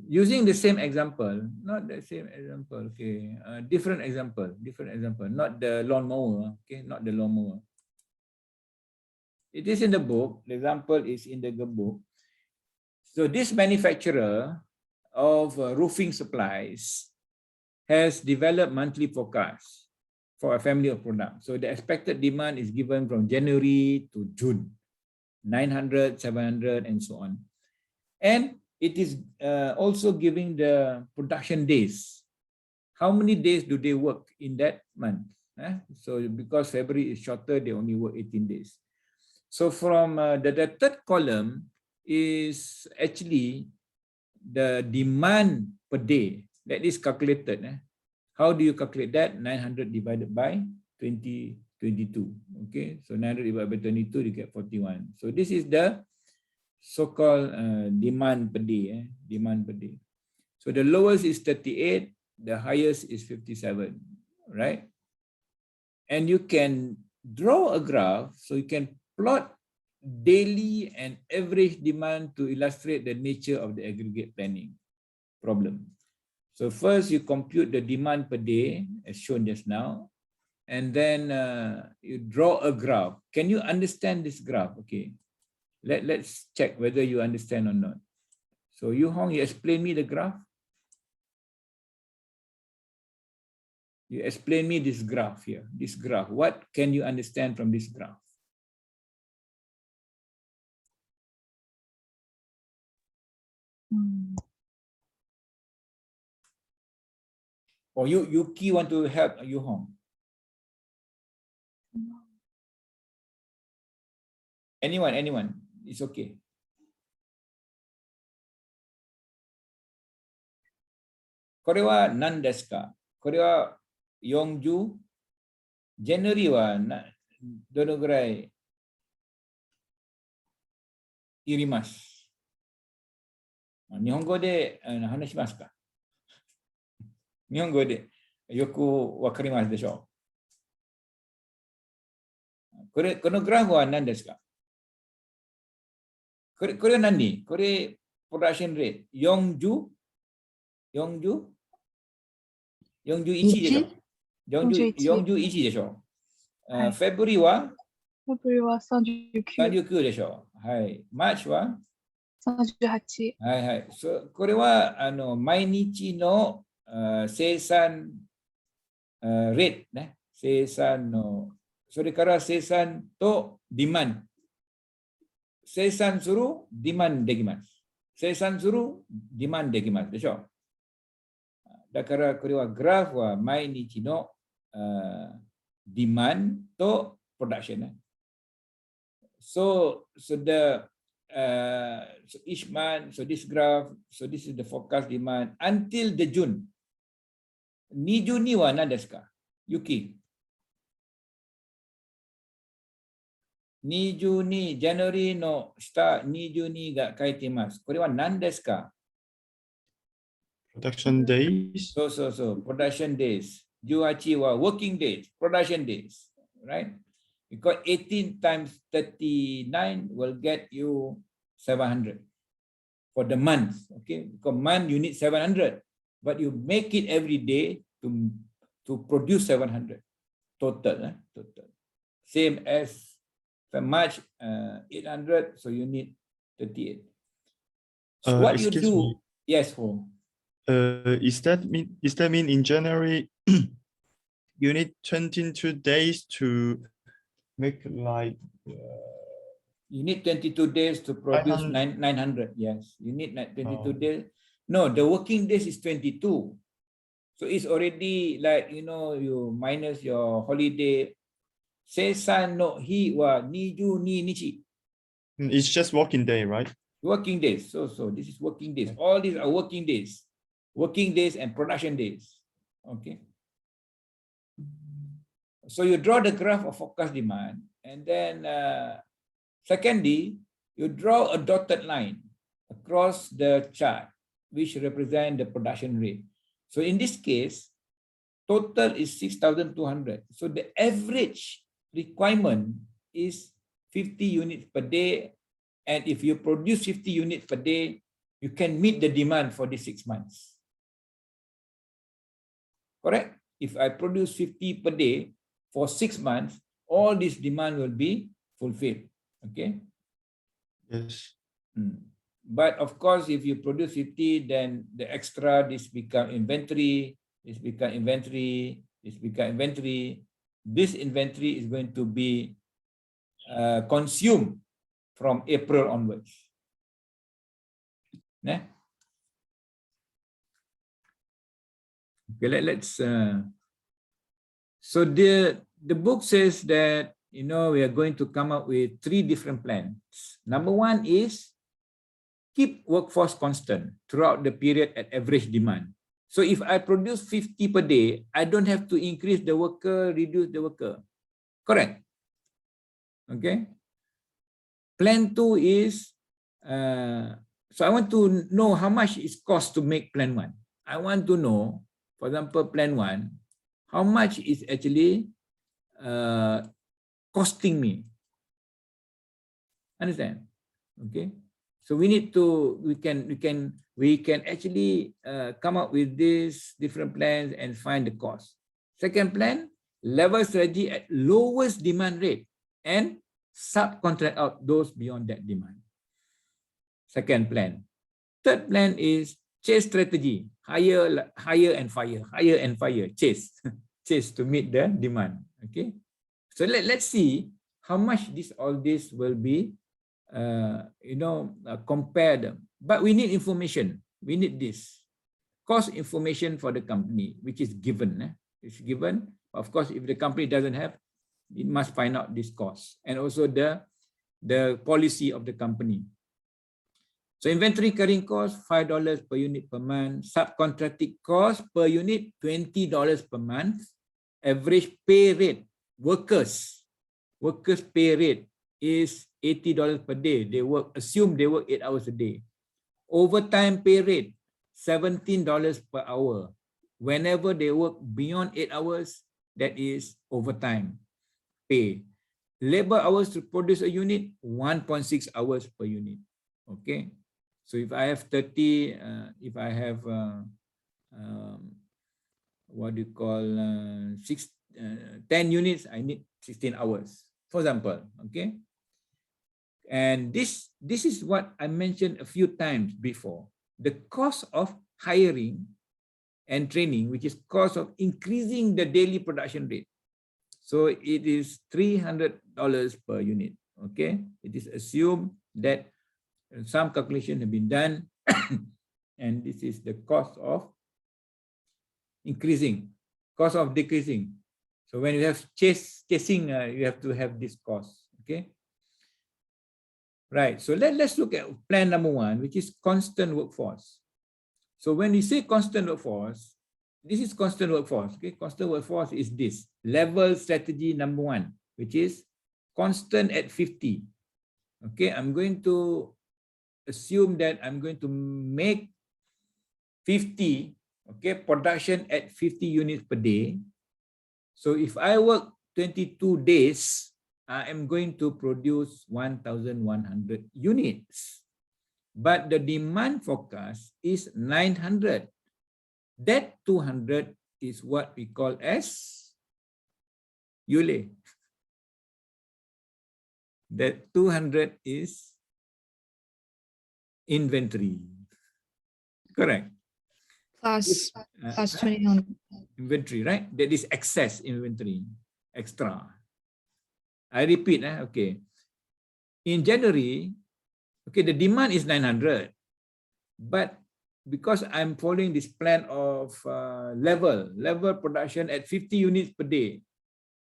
using the same example, not the same example, okay, different example, not the lawnmower, okay, not the lawnmower. It is in the book. The example is in the book. So this manufacturer of roofing supplies has developed monthly forecast for a family of products. So the expected demand is given from January to June, 900, 700, and so on. And it is also giving the production days. How many days do they work in that month? So because February is shorter, they only work 18 days. So from the third column is actually the demand per day that is calculated. How do you calculate that? 900 divided by 2022. Okay, so 900 divided by 22, you get 41. So this is the so-called demand per day. Demand per day. So the lowest is 38, the highest is 57, right? And you can draw a graph, so you can plot daily and average demand to illustrate the nature of the aggregate planning problem. So first you compute the demand per day as shown just now, and then you draw a graph. Can you understand this graph? Okay, let's check whether you understand or not. So Yu Hong, you explain me the graph. You explain me this graph here, this graph. What can you understand from this graph? Or Yuki want to help Yu Hong? Anyone, it's okay. Kore wa nan desu ka? Kore wa Yongju January wa dono gurai irimasu? Nihongo de hanashimasu ka? Nihongo de yoku wakarimasu desho? Kono graph wa nan desu ka? Kore nani? Kore production rate. Yongju 영주 이치 되죠? 영주 이치 되죠? 페브리와 フェブリは39、 39でしょ。はい。マーチは38、はいはい。これは毎日の生産レートね。生産の、それから生産とディマンド。生産する、ディマンドできます。生産する、ディマンドできますでしょ。だからこれはグラフは毎日のディマンドとプロダクションね。So each month, so this graph, so this is the forecast demand until the June. 2June には何ですか？雪。22、January の下、22が書いています。これは何ですか？ Production days. そう、production days。18は working days, production days, right? Because 18 times 39 will get you 700 for the month, okay? Because month you need 700, but you make it every day to produce 700 total, total. Same as for March 800, so you need 38. So what you Excuse do? me. Yes, home. Is that mean in January you need 22 days to make like You need 22 days to produce 900. 900. Yes, you need 22 Oh. days. No, the working days is 22. So it's already like, you minus your holiday. Seisan no hi wa niju ni nichi. It's just working day, right? Working days. So this is working days. All these are working days. Working days and production days. Okay. So you draw the graph of forecast demand, and then secondly, you draw a dotted line across the chart, which represent the production rate. So in this case, total is 6,200. So the average requirement is 50 units per day. And if you produce 50 units per day, you can meet the demand for the 6 months. Correct? If I produce 50 per day for 6 months, all this demand will be fulfilled. Okay? Yes. But of course, if you produce 50, then the extra, this become inventory, this become inventory, this become inventory. This inventory is going to be consumed from April onwards. Nah? Okay, let's. So the book says that we are going to come up with 3 different plans. Number 1 is keep workforce constant throughout the period at average demand. So if I produce 50 per day, I don't have to increase the worker, reduce the worker. Correct? Okay. Plan 2 is, so I want to know how much it costs to make plan 1. I want to know, for example, plan 1, how much is actually costing me. Understand? Okay. So we need to, we can actually come up with these different plans and find the cost. Second plan, level strategy at lowest demand rate and subcontract out those beyond that demand. Second plan. Third plan is chase strategy, hire and fire, chase, chase to meet the demand. Okay. So let's see how much all this will be compared. But we need information. We need this cost information for the company, which is given. It's given. Of course, if the company doesn't have, it must find out this cost and also the policy of the company. So inventory carrying cost $5 per unit per month. Subcontracting cost per unit $20 per month. Average pay rate, workers pay rate is $80 per day. Assume they work 8 hours a day. Overtime pay rate $17 per hour. Whenever they work beyond 8 hours, that is overtime pay. Labor hours to produce a unit 1.6 hours per unit. Okay. So if I have 30, if I have what do you call 10 units, I need 16 hours, for example. Okay. And this is what I mentioned a few times before. The cost of hiring and training, which is cost of increasing the daily production rate. So it is $300 per unit. Okay. It is assumed that some calculation have been done and this is the cost of increasing, cost of decreasing. So when you have chasing, you have to have this cost. Okay. Right. So let's look at plan number 1, which is constant workforce. So when we say constant workforce, this is constant workforce. Okay. Constant workforce is this level strategy number 1, which is constant at 50. Okay. I'm going to assume that I'm going to make 50, okay, production at 50 units per day. So if I work 22 days, I am going to produce 1,100 units. But the demand forecast is 900. That 200 is what we call as Yule. That 200 is inventory. Correct. Plus 21. Inventory, right? That is excess inventory, extra. I repeat, okay. In January, okay, the demand is 900, but because I'm following this plan of level production at 50 units per day.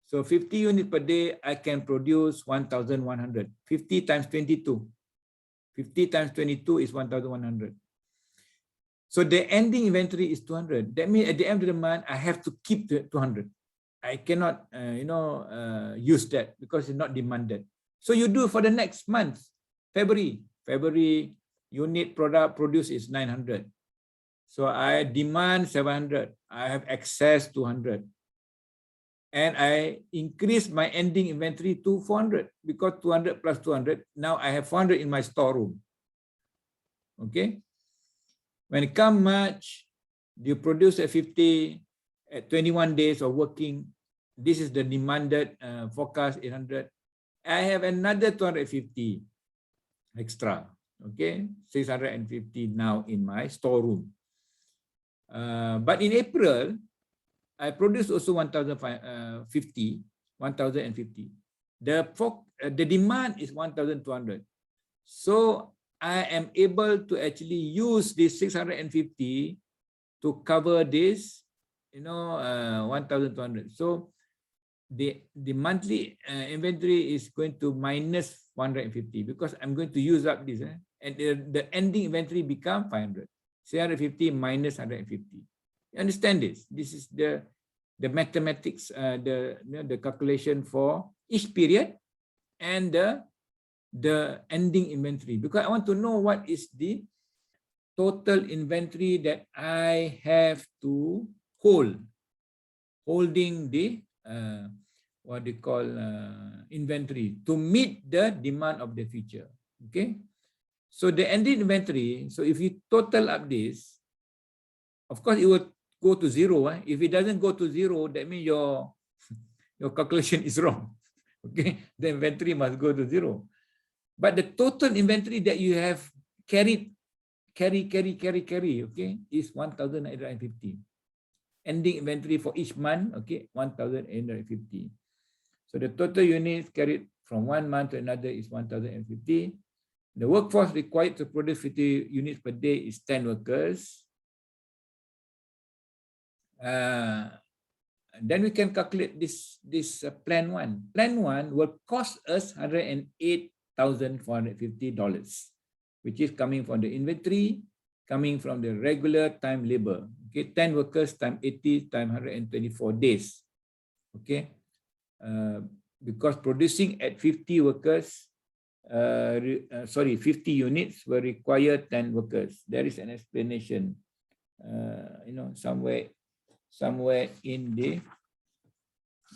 So 50 units per day, I can produce 1,100. 50 times 22. 50 times 22 is 1,100. So the ending inventory is 200. That means at the end of the month, I have to keep the 200. I cannot, use that because it's not demanded. So you do for the next month, February. February unit product produced is 900. So I demand 700. I have excess 200. And I increase my ending inventory to 400 because 200 plus 200. Now I have 400 in my storeroom. Okay. When it comes March, you produce at 50, at 21 days of working. This is the demanded forecast 800. I have another 250 extra. Okay, 650 now in my storeroom. But in April, I produced also 1,050. The demand is 1,200. So I am able to actually use this 650 to cover this, 1,200. So the monthly inventory is going to minus 150 because I'm going to use up this, and the ending inventory become 500. 650 minus 150. You understand this? This is the mathematics, the calculation for each period and the ending inventory, because I want to know what is the total inventory that I have to holding the what they call inventory to meet the demand of the future. Okay, so the ending inventory, so if you total up this, of course it will go to zero. If it doesn't go to zero, that means your calculation is wrong. Okay, the inventory must go to zero. But the total inventory that you have carry, okay, is 1,850. Ending inventory for each month, okay, 1,850. So the total units carried from one month to another is 1,050. The workforce required to produce 50 units per day is 10 workers. Then we can calculate this plan 1. Plan 1 will cost us $108,450, which is coming from the inventory, coming from the regular time labor. Okay, 10 workers times 80 times 124 days. Okay, because producing at 50 workers, 50 units will require 10 workers. There is an explanation, somewhere in the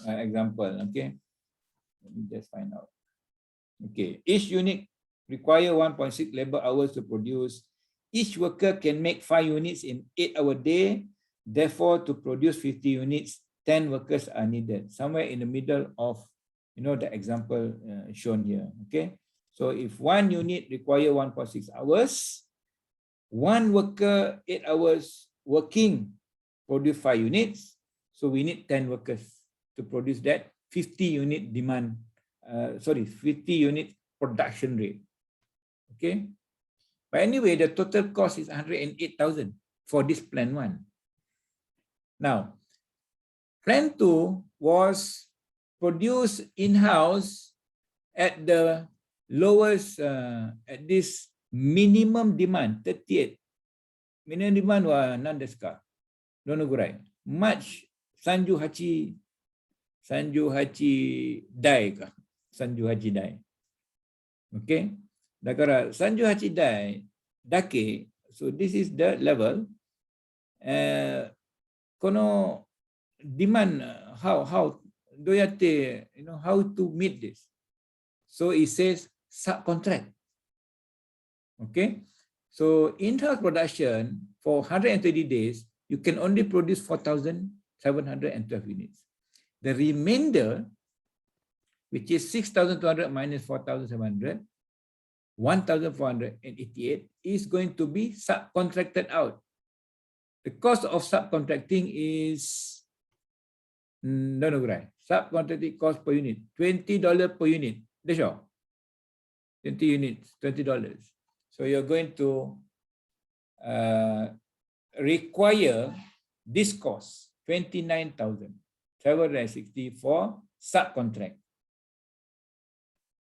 example. Okay, let me just find out. Okay, each unit require 1.6 labor hours to produce. Each worker can make 5 units in 8-hour day. Therefore, to produce 50 units, 10 workers are needed, somewhere in the middle of, the example shown here, okay? So if one unit require 1.6 hours, one worker 8 hours working produce 5 units. So we need 10 workers to produce that 50 unit demand, 50 unit production rate. Okay. But anyway, the total cost is 108,000 for this plan 1. Now, plan 2 was produced in-house at the lowest, at this minimum demand, 38. Minimum demand was non-deska. Donogurai. Much Sanju Hachi Dai ka. Sanju Hachi Dai. Okay. Dakara Sanju Hachi Dai Dake. So this is the level. Kono demand how doyate, how to meet this. So it says subcontract. Okay. So in-house production for 130 days, you can only produce 4,712 units. The remainder, which is 6,200 minus 4,700, 1,488 is going to be subcontracted out. The cost of subcontracting is, subcontracting cost per unit, $20 per unit. That's all. 20 units, $20. So you're going to require this cost, 29,760 for subcontract.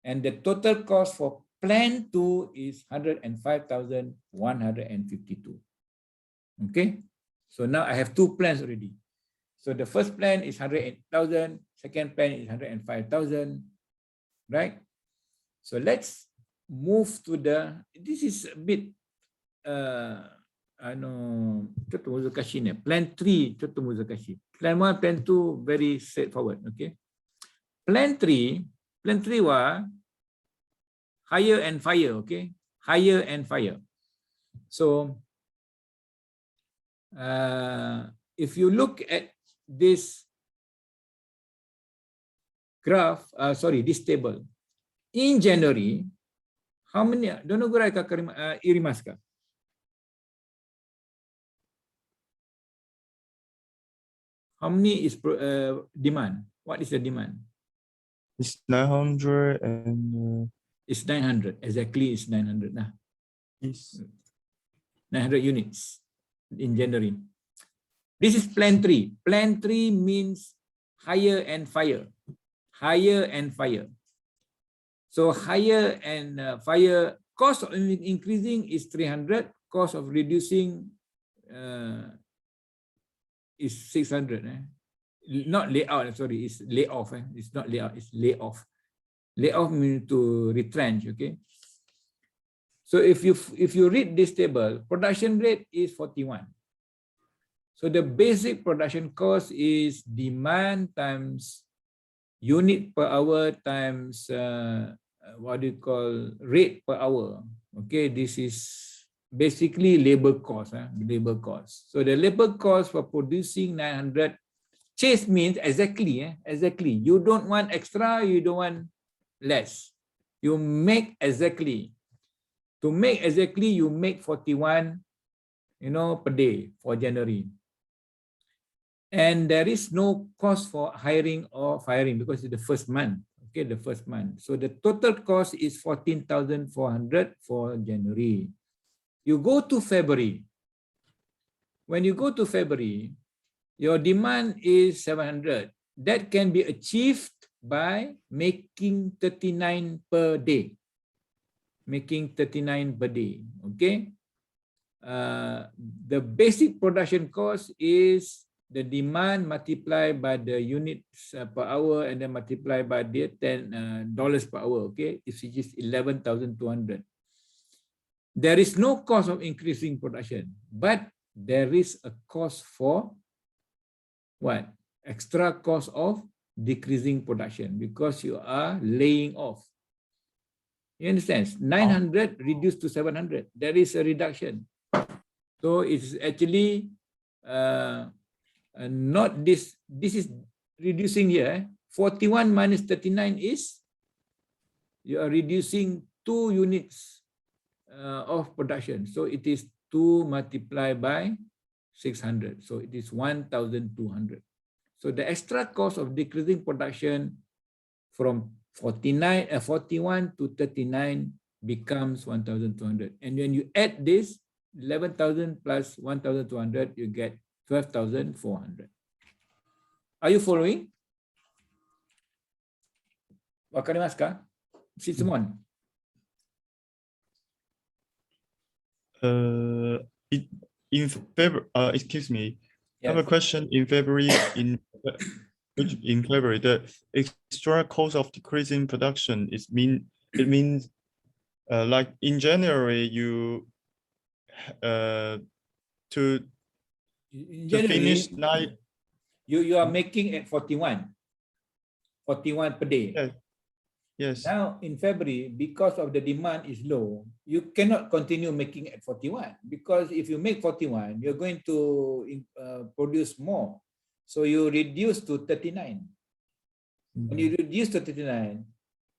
And the total cost for plan 2 is 105,152. Okay. So now I have 2 plans already. So the first plan is 108,000, second plan is 105,000, right? So let's move to this is a bit, plan 3, plan 1, plan 2, very straightforward, okay? Plan 3 was hire and fire, okay? Hire and fire. So, if you look at this graph, this table, in January, how many? Don't know Irimaska. How many is demand? What is the demand? It's 900 and It's 900. Exactly, it's 900. it's 900 units in January. This is plan 3. Plan 3 means hire and fire. Hire and fire. So hire and fire, cost of increasing is 300. Cost of reducing is 600. Not layout, sorry, it's layoff. It's not layout, it's layoff. Layoff means to retrench, okay? So if you read this table, production rate is 41. So the basic production cost is demand times unit per hour times rate per hour. Okay, this is basically labor cost. Labor cost. So the labor cost for producing 900 chase means exactly. You don't want extra, you don't want less. You make exactly. To make exactly, you make 41, per day for January. And there is no cost for hiring or firing because it's the first month. Okay, the first month. So the total cost is 14,400 for January. You go to February. When you go to February, your demand is 700. That can be achieved by making 39 per day. Making 39 per day. Okay. The basic production cost is the demand multiplied by the units per hour and then multiplied by the $10 per hour, okay? Which is 11,200. There is no cost of increasing production, but there is a cost for what? Extra cost of decreasing production because you are laying off. You understand? 900 reduced to 700. There is a reduction. So it's actually not this. This is reducing here. 41 minus 39 is you are reducing 2 units of production. So it is 2 multiplied by 600. So it is 1,200. So the extra cost of decreasing production from 41 to 39 becomes 1,200. And when you add this 11,000 plus 1,200, you get 12,400. Are you following? Wakarimasu ka? Shitsumon. In February, excuse me, I have a Yes. question. In February, in February, the extra cost of decreasing production it means like in January you to Generally, finish 9. you are making at 41 per day. Yes. Yes. Now in February, because of the demand is low, you cannot continue making at 41, because if you make 41, you're going to produce more. So you reduce to 39. When you reduce to 39,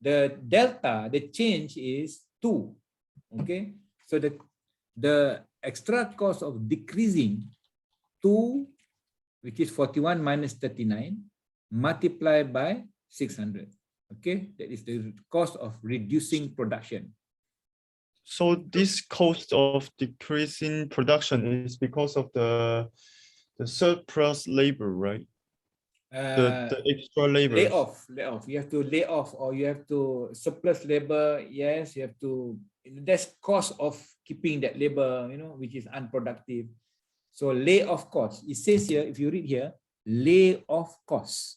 the delta, the change is 2. Okay, so the extra cost of decreasing 2, which is 41 minus 39, multiplied by 600. Okay, that is the cost of reducing production. So this cost of decreasing production is because of the surplus labor, right? The extra labor. Lay off. You have to lay off, or you have to surplus labor. Yes, you have to. That's cost of keeping that labor, which is unproductive. So lay off cost. It says here, if you read here, lay off cost.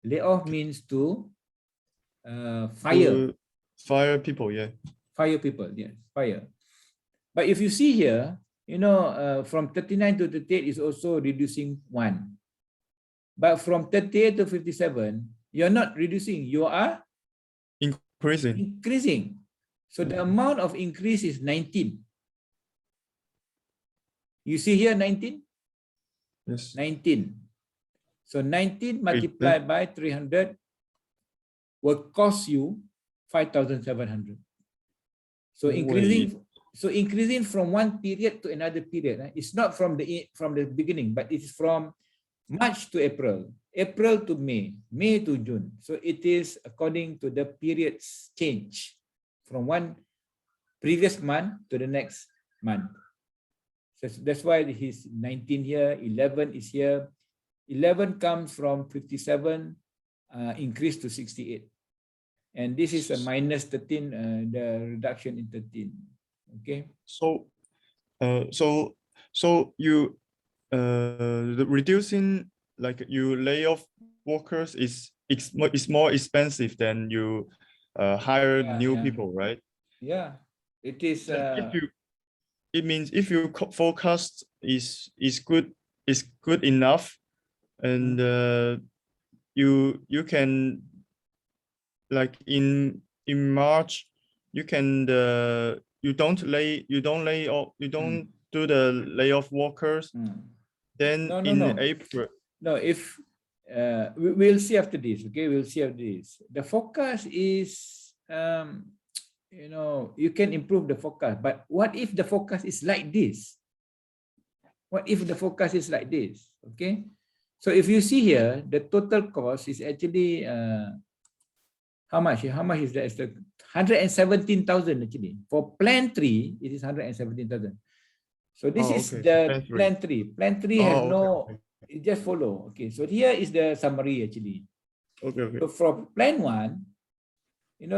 Lay off means to fire. To fire people, yeah. Fire people, yes, fire. But if you see here, from 39 to 38 is also reducing 1. But from 38 to 57, you're not reducing, you are increasing. So the amount of increase is 19. You see here 19? Yes. 19. So 19 multiplied by 300 will cost you 5,700. So increasing from one period to another period. It's not from the beginning, but it's from March to April, April to May, May to June. So it is according to the periods change from one previous month to the next month. So that's why he's 19 here, 11 is here. 11 comes from 57, increase to 68. And this is a minus 13, the reduction in 13. Okay. So you the reducing, like you lay off workers is more expensive than you hire new people, right? Yeah, it is. It means if your forecast is good enough, and you can, like in March, you can you don't do the layoff workers. Then in April. No, if we'll see after this. Okay, we'll see after this. The forecast is you can improve the forecast, but what if the forecast is like this? What if the forecast is like this? Okay, so if you see here, the total cost is actually how much? How much is that? It's 117,000 actually. For plan 3, it is 117,000. So this is the plan 3. Plan 3 has it just follow. Okay, so here is the summary actually. Okay. So from plan 1,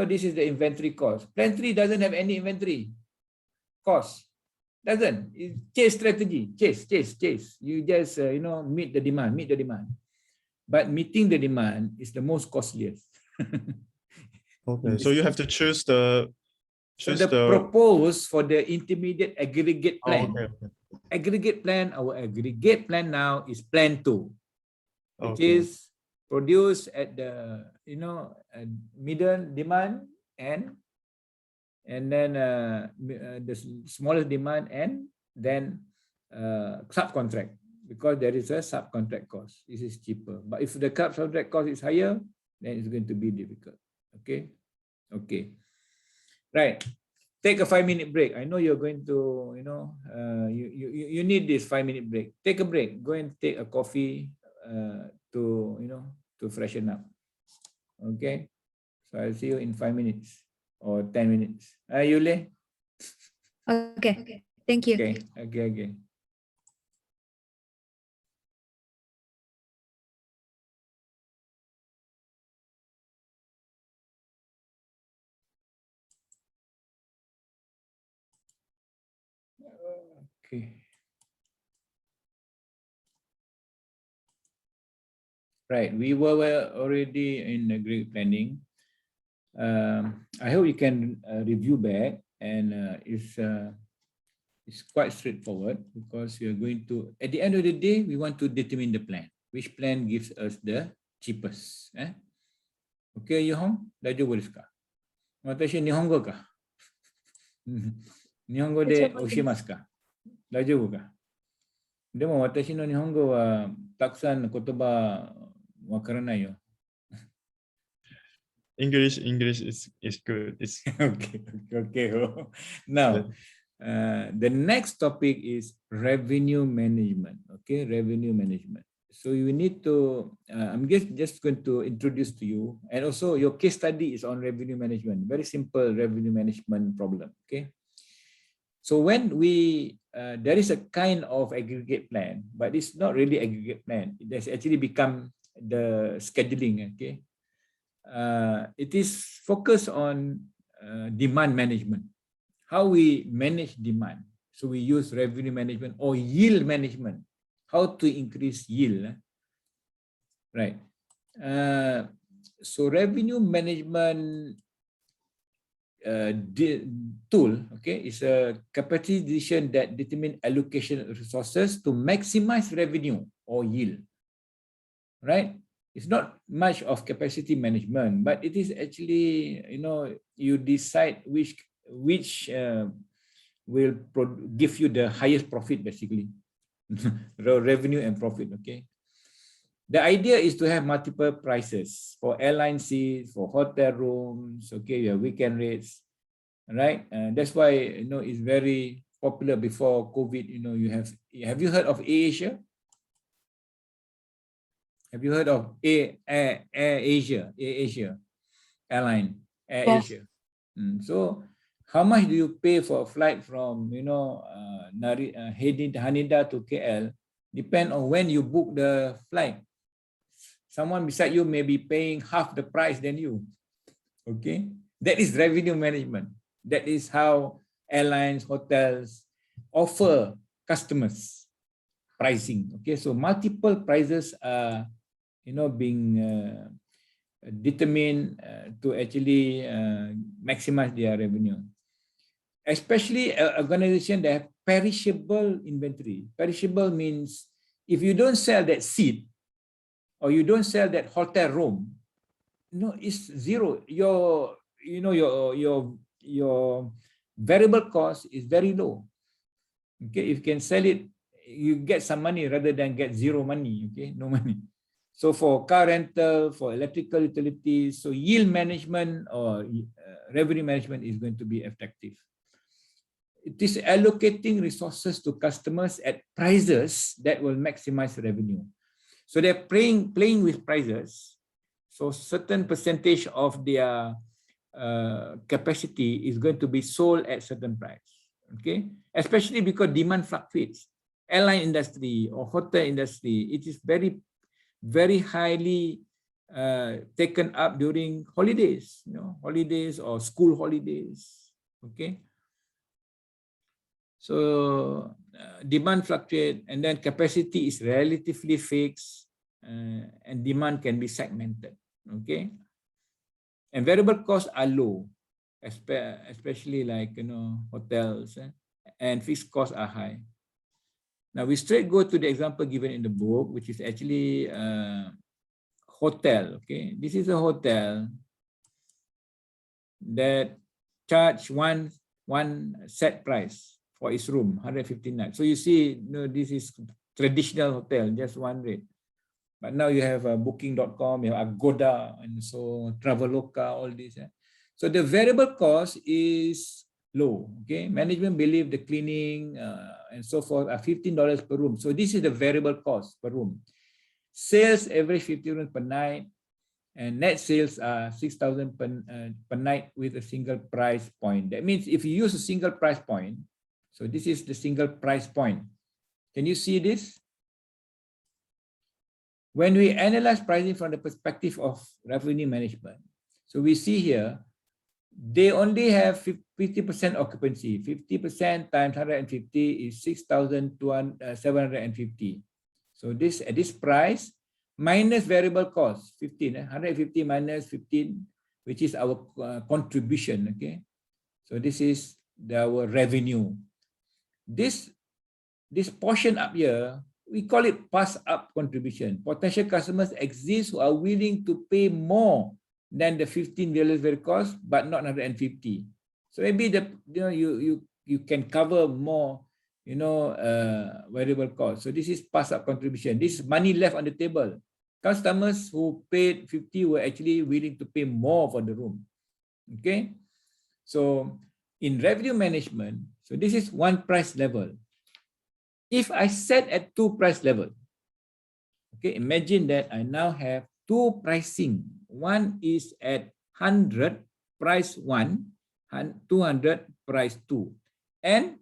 this is the inventory cost. Plan 3 doesn't have any inventory cost. Doesn't. It's chase strategy. Chase. You just meet the demand. But meeting the demand is the most costliest. Okay, so you have to choose the propose for the intermediate aggregate plan. Okay. Aggregate plan, our aggregate plan now is plan 2, which is produced at the middle demand and then the smallest demand, and then subcontract. because there is a subcontract cost. This is cheaper. But if the subcontract cost is higher, then it's going to be difficult. Okay. Okay. Right. Take a 5-minute break. I know you're going to, you need this 5-minute break. Take a break. Go and take a coffee to freshen up. Okay. So I'll see you in 5 minutes or 10 minutes. Yule? Okay. Thank you. Okay. Okay. Okay. Right. We were already in aggregate planning. I hope you can review back, and it's quite straightforward because you're going to, at the end of the day, we want to determine the plan. Which plan gives us the cheapest? Okay, Yohong, 大丈夫ですか? 私、日本語か? 日本語で教えますか? 大丈夫か? でも私の日本語はたくさんの言葉わからないよ。English is good. It's Okay. Now, the next topic is revenue management. Okay, revenue management. So you need to, I'm just going to introduce to you, and also your case study is on revenue management. Very simple revenue management problem. Okay. So when we, there is a kind of aggregate plan, but it's not really aggregate plan. It has actually become the scheduling. Okay. It is focused on demand management. How we manage demand. So we use revenue management or yield management. How to increase yield, right? So revenue management tool, okay, is a capacity decision that determine allocation of resources to maximize revenue or yield, right? It's not much of capacity management, but it is actually, you decide which will give you the highest profit, basically. Revenue and profit. Okay, the idea is to have multiple prices for airline seats, for hotel rooms. Okay, your weekend rates, right? And that's why it's very popular. Before COVID, have you heard of AirAsia? Have you heard of AirAsia airline? AirAsia. Yes. So how much do you pay for a flight from Haneda to KL? Depend on when you book the flight. Someone beside you may be paying half the price than you. Okay, that is revenue management. That is how airlines, hotels offer customers pricing. Okay, so multiple prices are being determined to actually maximize their revenue. Especially an organization that have perishable inventory. Perishable means if you don't sell that seat or you don't sell that hotel room, it's zero. Your variable cost is very low. Okay, if you can sell it, you get some money rather than get zero money. Okay, no money. So for car rental, for electrical utilities, so yield management or revenue management is going to be effective. It is allocating resources to customers at prices that will maximize revenue. So they're playing with prices. So certain percentage of their capacity is going to be sold at certain price. Okay, especially because demand fluctuates. Airline industry or hotel industry, it is very, very highly taken up during holidays. Holidays or school holidays. Okay. So demand fluctuates, and then capacity is relatively fixed, and demand can be segmented. Okay, and variable costs are low, especially like hotels, and fixed costs are high. Now we straight go to the example given in the book, which is actually hotel. Okay, this is a hotel that charge one set price for its room, 150 nights. So you see, this is traditional hotel, just one rate. But now you have booking.com, you have Agoda, and so Traveloka, all this. So the variable cost is low. Okay, management believe the cleaning and so forth are $15 per room. So this is the variable cost per room. Sales average 50 rooms per night, and net sales are 6,000 per night with a single price point. That means if you use a single price point, so this is the single price point. Can you see this? When we analyze pricing from the perspective of revenue management, so we see here, they only have 50% occupancy. 50% times 150 is 6,750. So this at this price minus variable cost 15, 150 minus 15, which is our contribution. Okay, so this is our revenue. This portion up here, we call it pass up contribution. Potential customers exist who are willing to pay more than the $15 very cost, but not 150. So maybe you can cover more, variable cost. So this is pass up contribution. This is money left on the table. Customers who paid 50 were actually willing to pay more for the room. Okay, so in revenue management, so this is one price level. If I set at two price level, okay, imagine that I now have two pricing. One is at 100 price 1, and 200 price 2, and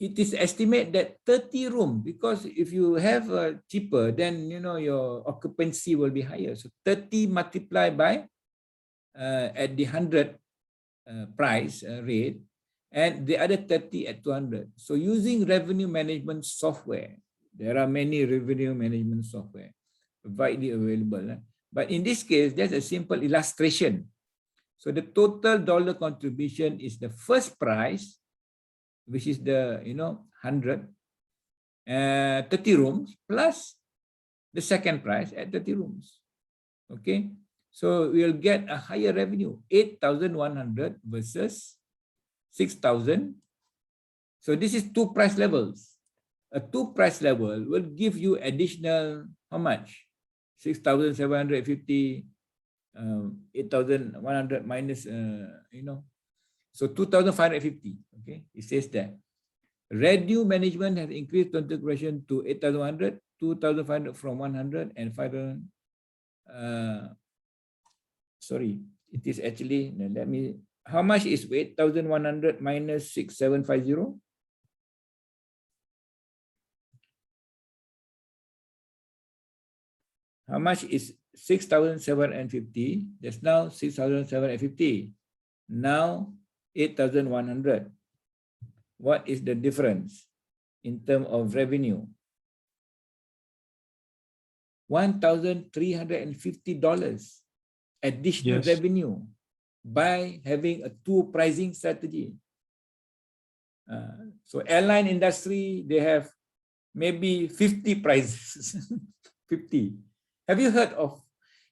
it is estimated that 30 room, because if you have cheaper, then your occupancy will be higher. So 30 multiplied by at the 100 price rate, and the other 30 at 200. So using revenue management software, there are many revenue management software widely available. But in this case, there's a simple illustration. So the total dollar contribution is the first price, which is the 100, 30 rooms plus the second price at 30 rooms. Okay, so we'll get a higher revenue, 8,100 versus 6,000. So this is two price levels. A two price level will give you additional how much? 6,750, 8,100 minus so 2,550. Okay, it says that revenue management has increased contribution to 8,100, 2,500 from 100, and 5,000. Sorry, it is actually, let me, how much is 8,100 minus 6,750? How much is 6,750? Just now 6,750. Now 8,100. What is the difference in terms of revenue? $1,350 additional revenue by having a two pricing strategy. So airline industry, they have maybe 50 prices. 50. Have you heard of,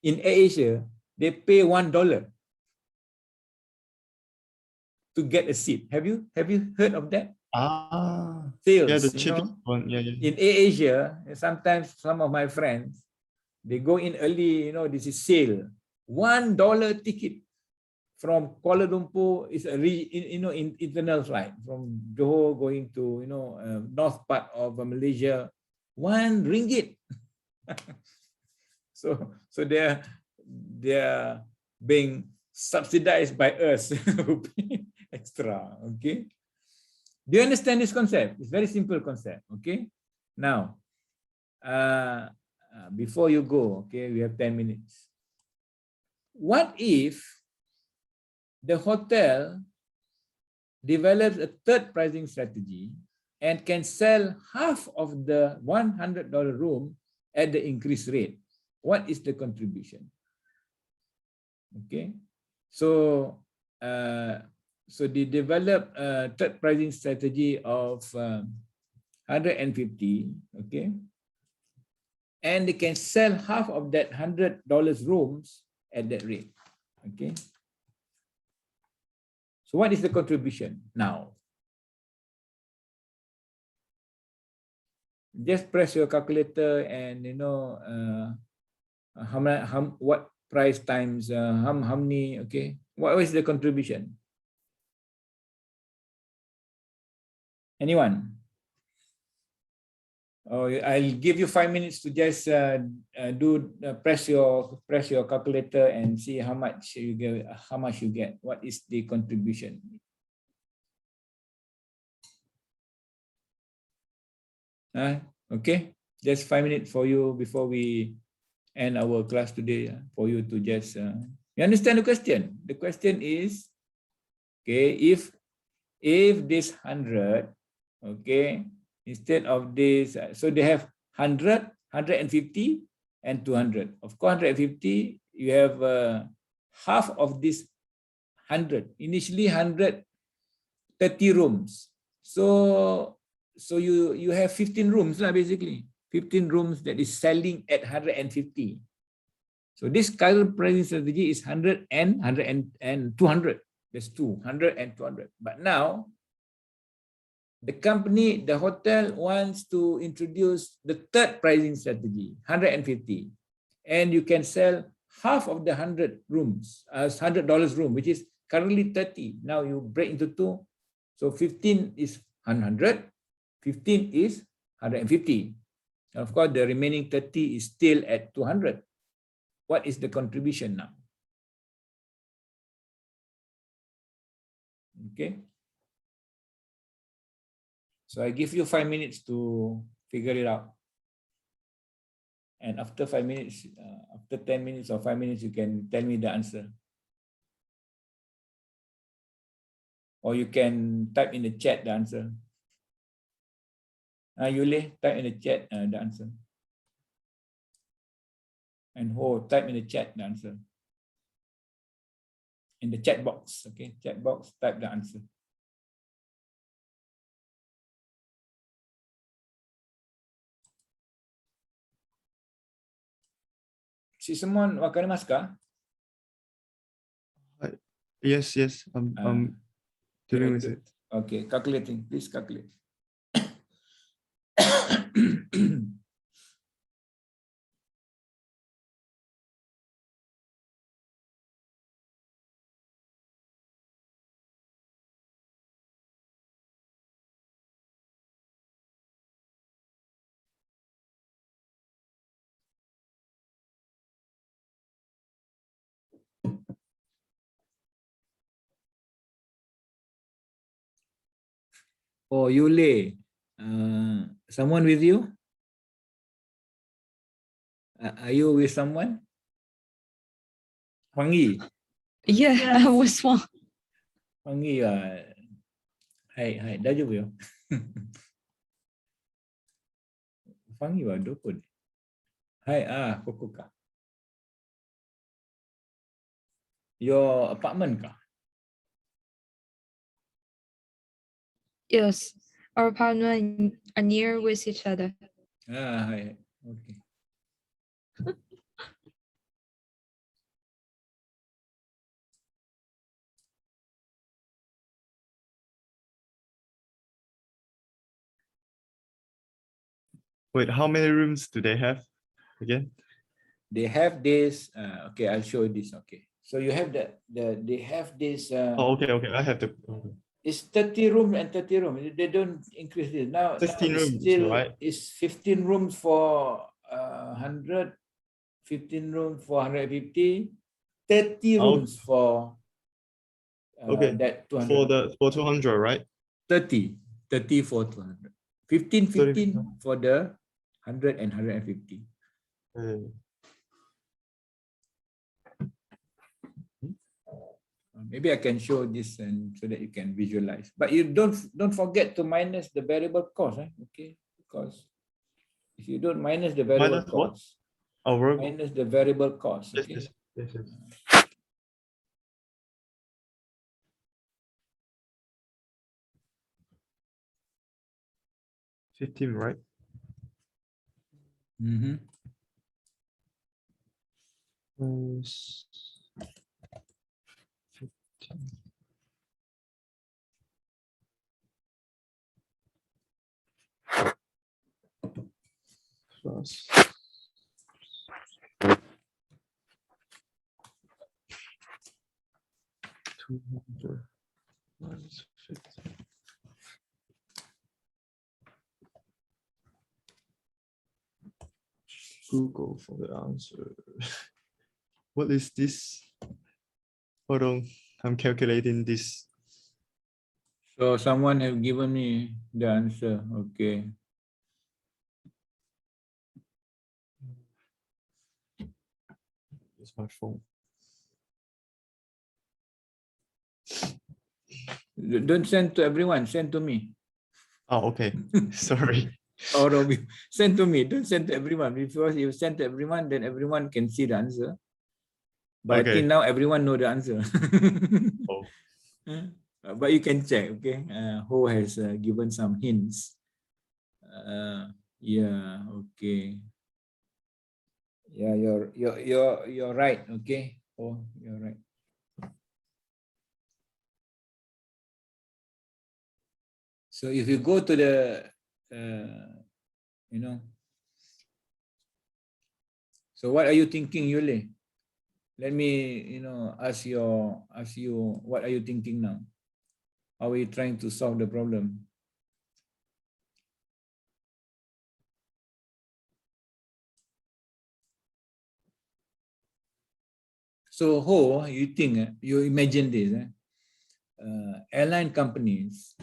in AirAsia, they pay $1 to get a seat? Have you heard of that? Sales, yeah, the cheapest one. Yeah. In AirAsia, sometimes some of my friends, they go in early, this is sale. $1 ticket from Kuala Lumpur is a internal flight from Johor going to north part of Malaysia. RM1. So they're being subsidized by us extra. Okay, do you understand this concept? It's very simple concept. Okay, now before you go, okay, we have 10 minutes. What if the hotel develops a third pricing strategy and can sell half of the $100 room at the increased rate? What is the contribution? Okay, so they develop a third pricing strategy of 150. Okay, and they can sell half of that $100 rooms at that rate. Okay, so what is the contribution now? just press your calculator and what price times how many, okay, what is the contribution? Anyone? Oh, I'll give you 5 minutes to just press your calculator and see how much you get. What is the contribution? Okay, just 5 minutes for you before we end our class today. For you to just you understand the question. The question is, okay, if this 100, okay, instead of this, so they have 100, 150, and 200. Of course, 150, you have half of this 100. Initially, 130 rooms. So you have 15 rooms, basically. 15 rooms that is selling at 150. So this current pricing strategy is 100 and 200. That's 200 and 200. But now, the hotel wants to introduce the third pricing strategy, 150. And you can sell half of the 100 rooms as $100 room, which is currently 30. Now you break into two. So 15 is 100, 15 is 150. And of course, the remaining 30 is still at 200. What is the contribution now? Okay. So I give you 5 minutes to figure it out. And after 5 minutes, after 10 minutes or 5 minutes, you can tell me the answer. Or you can type in the chat the answer. Yule, type in the chat the answer. And Ho, type in the chat the answer. In the chat box, okay? Chat box, type the answer. Si Simon, wakarimasu? Yes, I'm doing with it. Okay, calculating. Please calculate. Oh, Yule, someone with you? Are you with someone? Wangi. Yeah, I was one. Wangi, hai, da丈夫よ。Wangi はどこで？はい、ここか。Your apartment か。Yes, our apartment are near with each other. はい。Okay. Wait, how many rooms do they have again? They have this. Okay, I'll show you this. Okay, so you have they have this. Oh, okay. I have the It's 30 rooms and 30 rooms. They don't increase this now. 16 it's rooms, still, right? It's 15 rooms for 100, 15 rooms for 150, 30 rooms for okay. that 200. For 200, right? 30 for 200. 15 for the 100 and 150. Maybe I can show this and so that you can visualize. But you don't forget to minus the variable cost, okay? Because if you don't minus the variable cost, minus the variable cost, okay? Yes. 15, right? Mm-hmm. plus. -50. Google for the answer. What is this? Hold on, I'm calculating this. So someone have given me the answer. Okay. It's my phone. Don't send to everyone, send to me. Oh, okay. Sorry. All of you, send to me, don't send to everyone. Because if you send to everyone, then everyone can see the answer. But I think Okay. now everyone know the answer. Oh. But you can check, okay? Who has given some hints? Yeah, okay. Yeah, you're right, okay? Oh, you're right. So if you go to the, you know, so what are you thinking, Yule? Let me, ask you, what are you thinking now? How are you trying to solve the problem? So how you think, you imagine this, airline companies,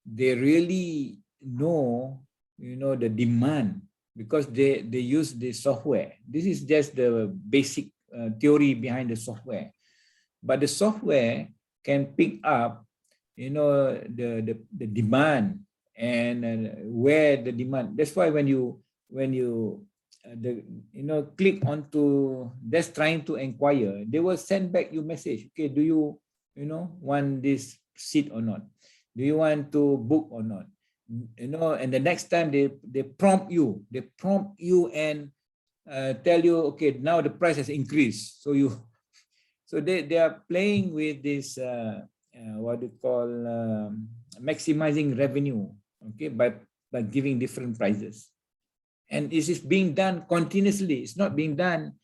they really know, the demand because they use the software. This is just the basic theory behind the software. But the software can pick up, the demand and where the demand. That's why when you click onto that's trying to inquire, they will send back you message. Okay, do you want this seat or not? Do you want to book or not? And the next time they prompt you, and tell you, okay, now the price has increased. So they are playing with this what they call maximizing revenue, okay, by giving different prices. And this is being done continuously. It's not being done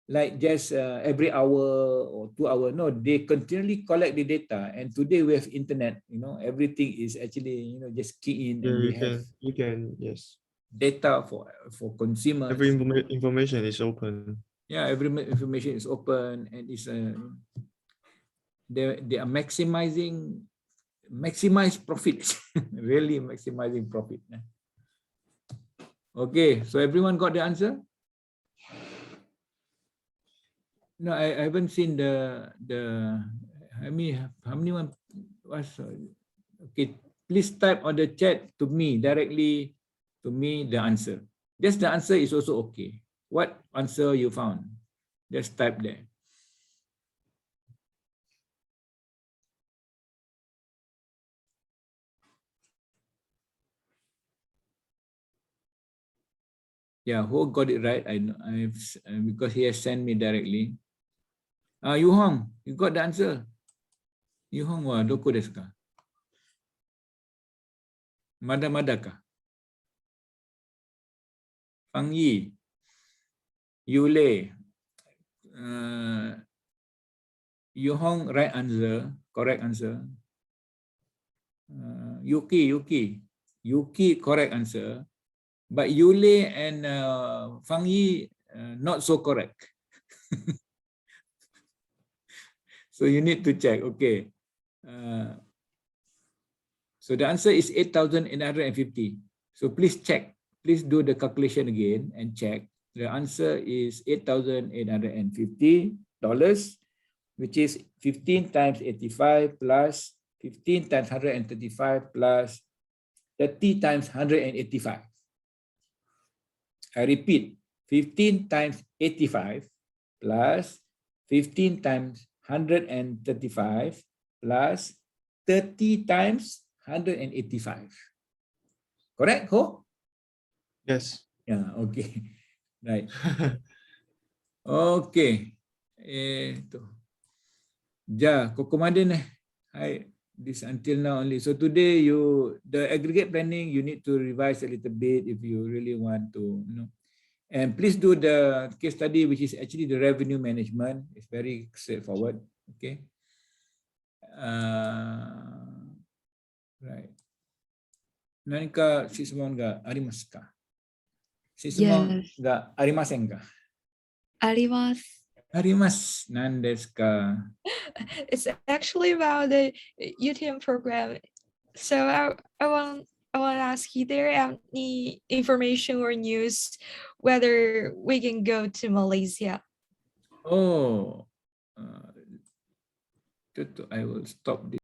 like just every hour or 2 hours. No, they continually collect the data. And today we have internet, everything is actually, just key in, and we have You can, yes. data for consumers. Every information is open. Yeah, every information is open, and it's they are maximize profit. Really maximizing profit. Okay, so everyone got the answer? No, I haven't seen the how many one was okay. Please type on the chat to me directly, to me, the answer. Just the answer is also okay. What answer you found? Just type there. Yeah, who got it right? I know, because he has sent me directly. Yu Hong, you got the answer. Yu Hong wa doko desu ka? Mada ka? Fang Yi, Yule, Yu Hong, right answer, correct answer. Yuki, correct answer. But Yule and Fang Yi, not so correct. So you need to check. Okay. So the answer is 8,850. So please check. Please do the calculation again and check. The answer is $8,850, which is 15 times 85 plus 15 times 135 plus 30 times 185. I repeat, 15 times 85 plus 15 times 135 plus 30 times 185. Correct, Ho? Yes. Yeah, okay. Right. Okay. Ja, Kokomadin. Hai. this until now only. So today the aggregate planning, you need to revise a little bit if you really want to, And please do the case study, which is actually the revenue management. It's very straightforward. Okay. Right. 何か質問がありますか? 質問がありませんか? あります。あります。何ですか? It's actually about the UTM program. So I want to ask you, there any information or news whether we can go to Malaysia? Oh, I will stop this.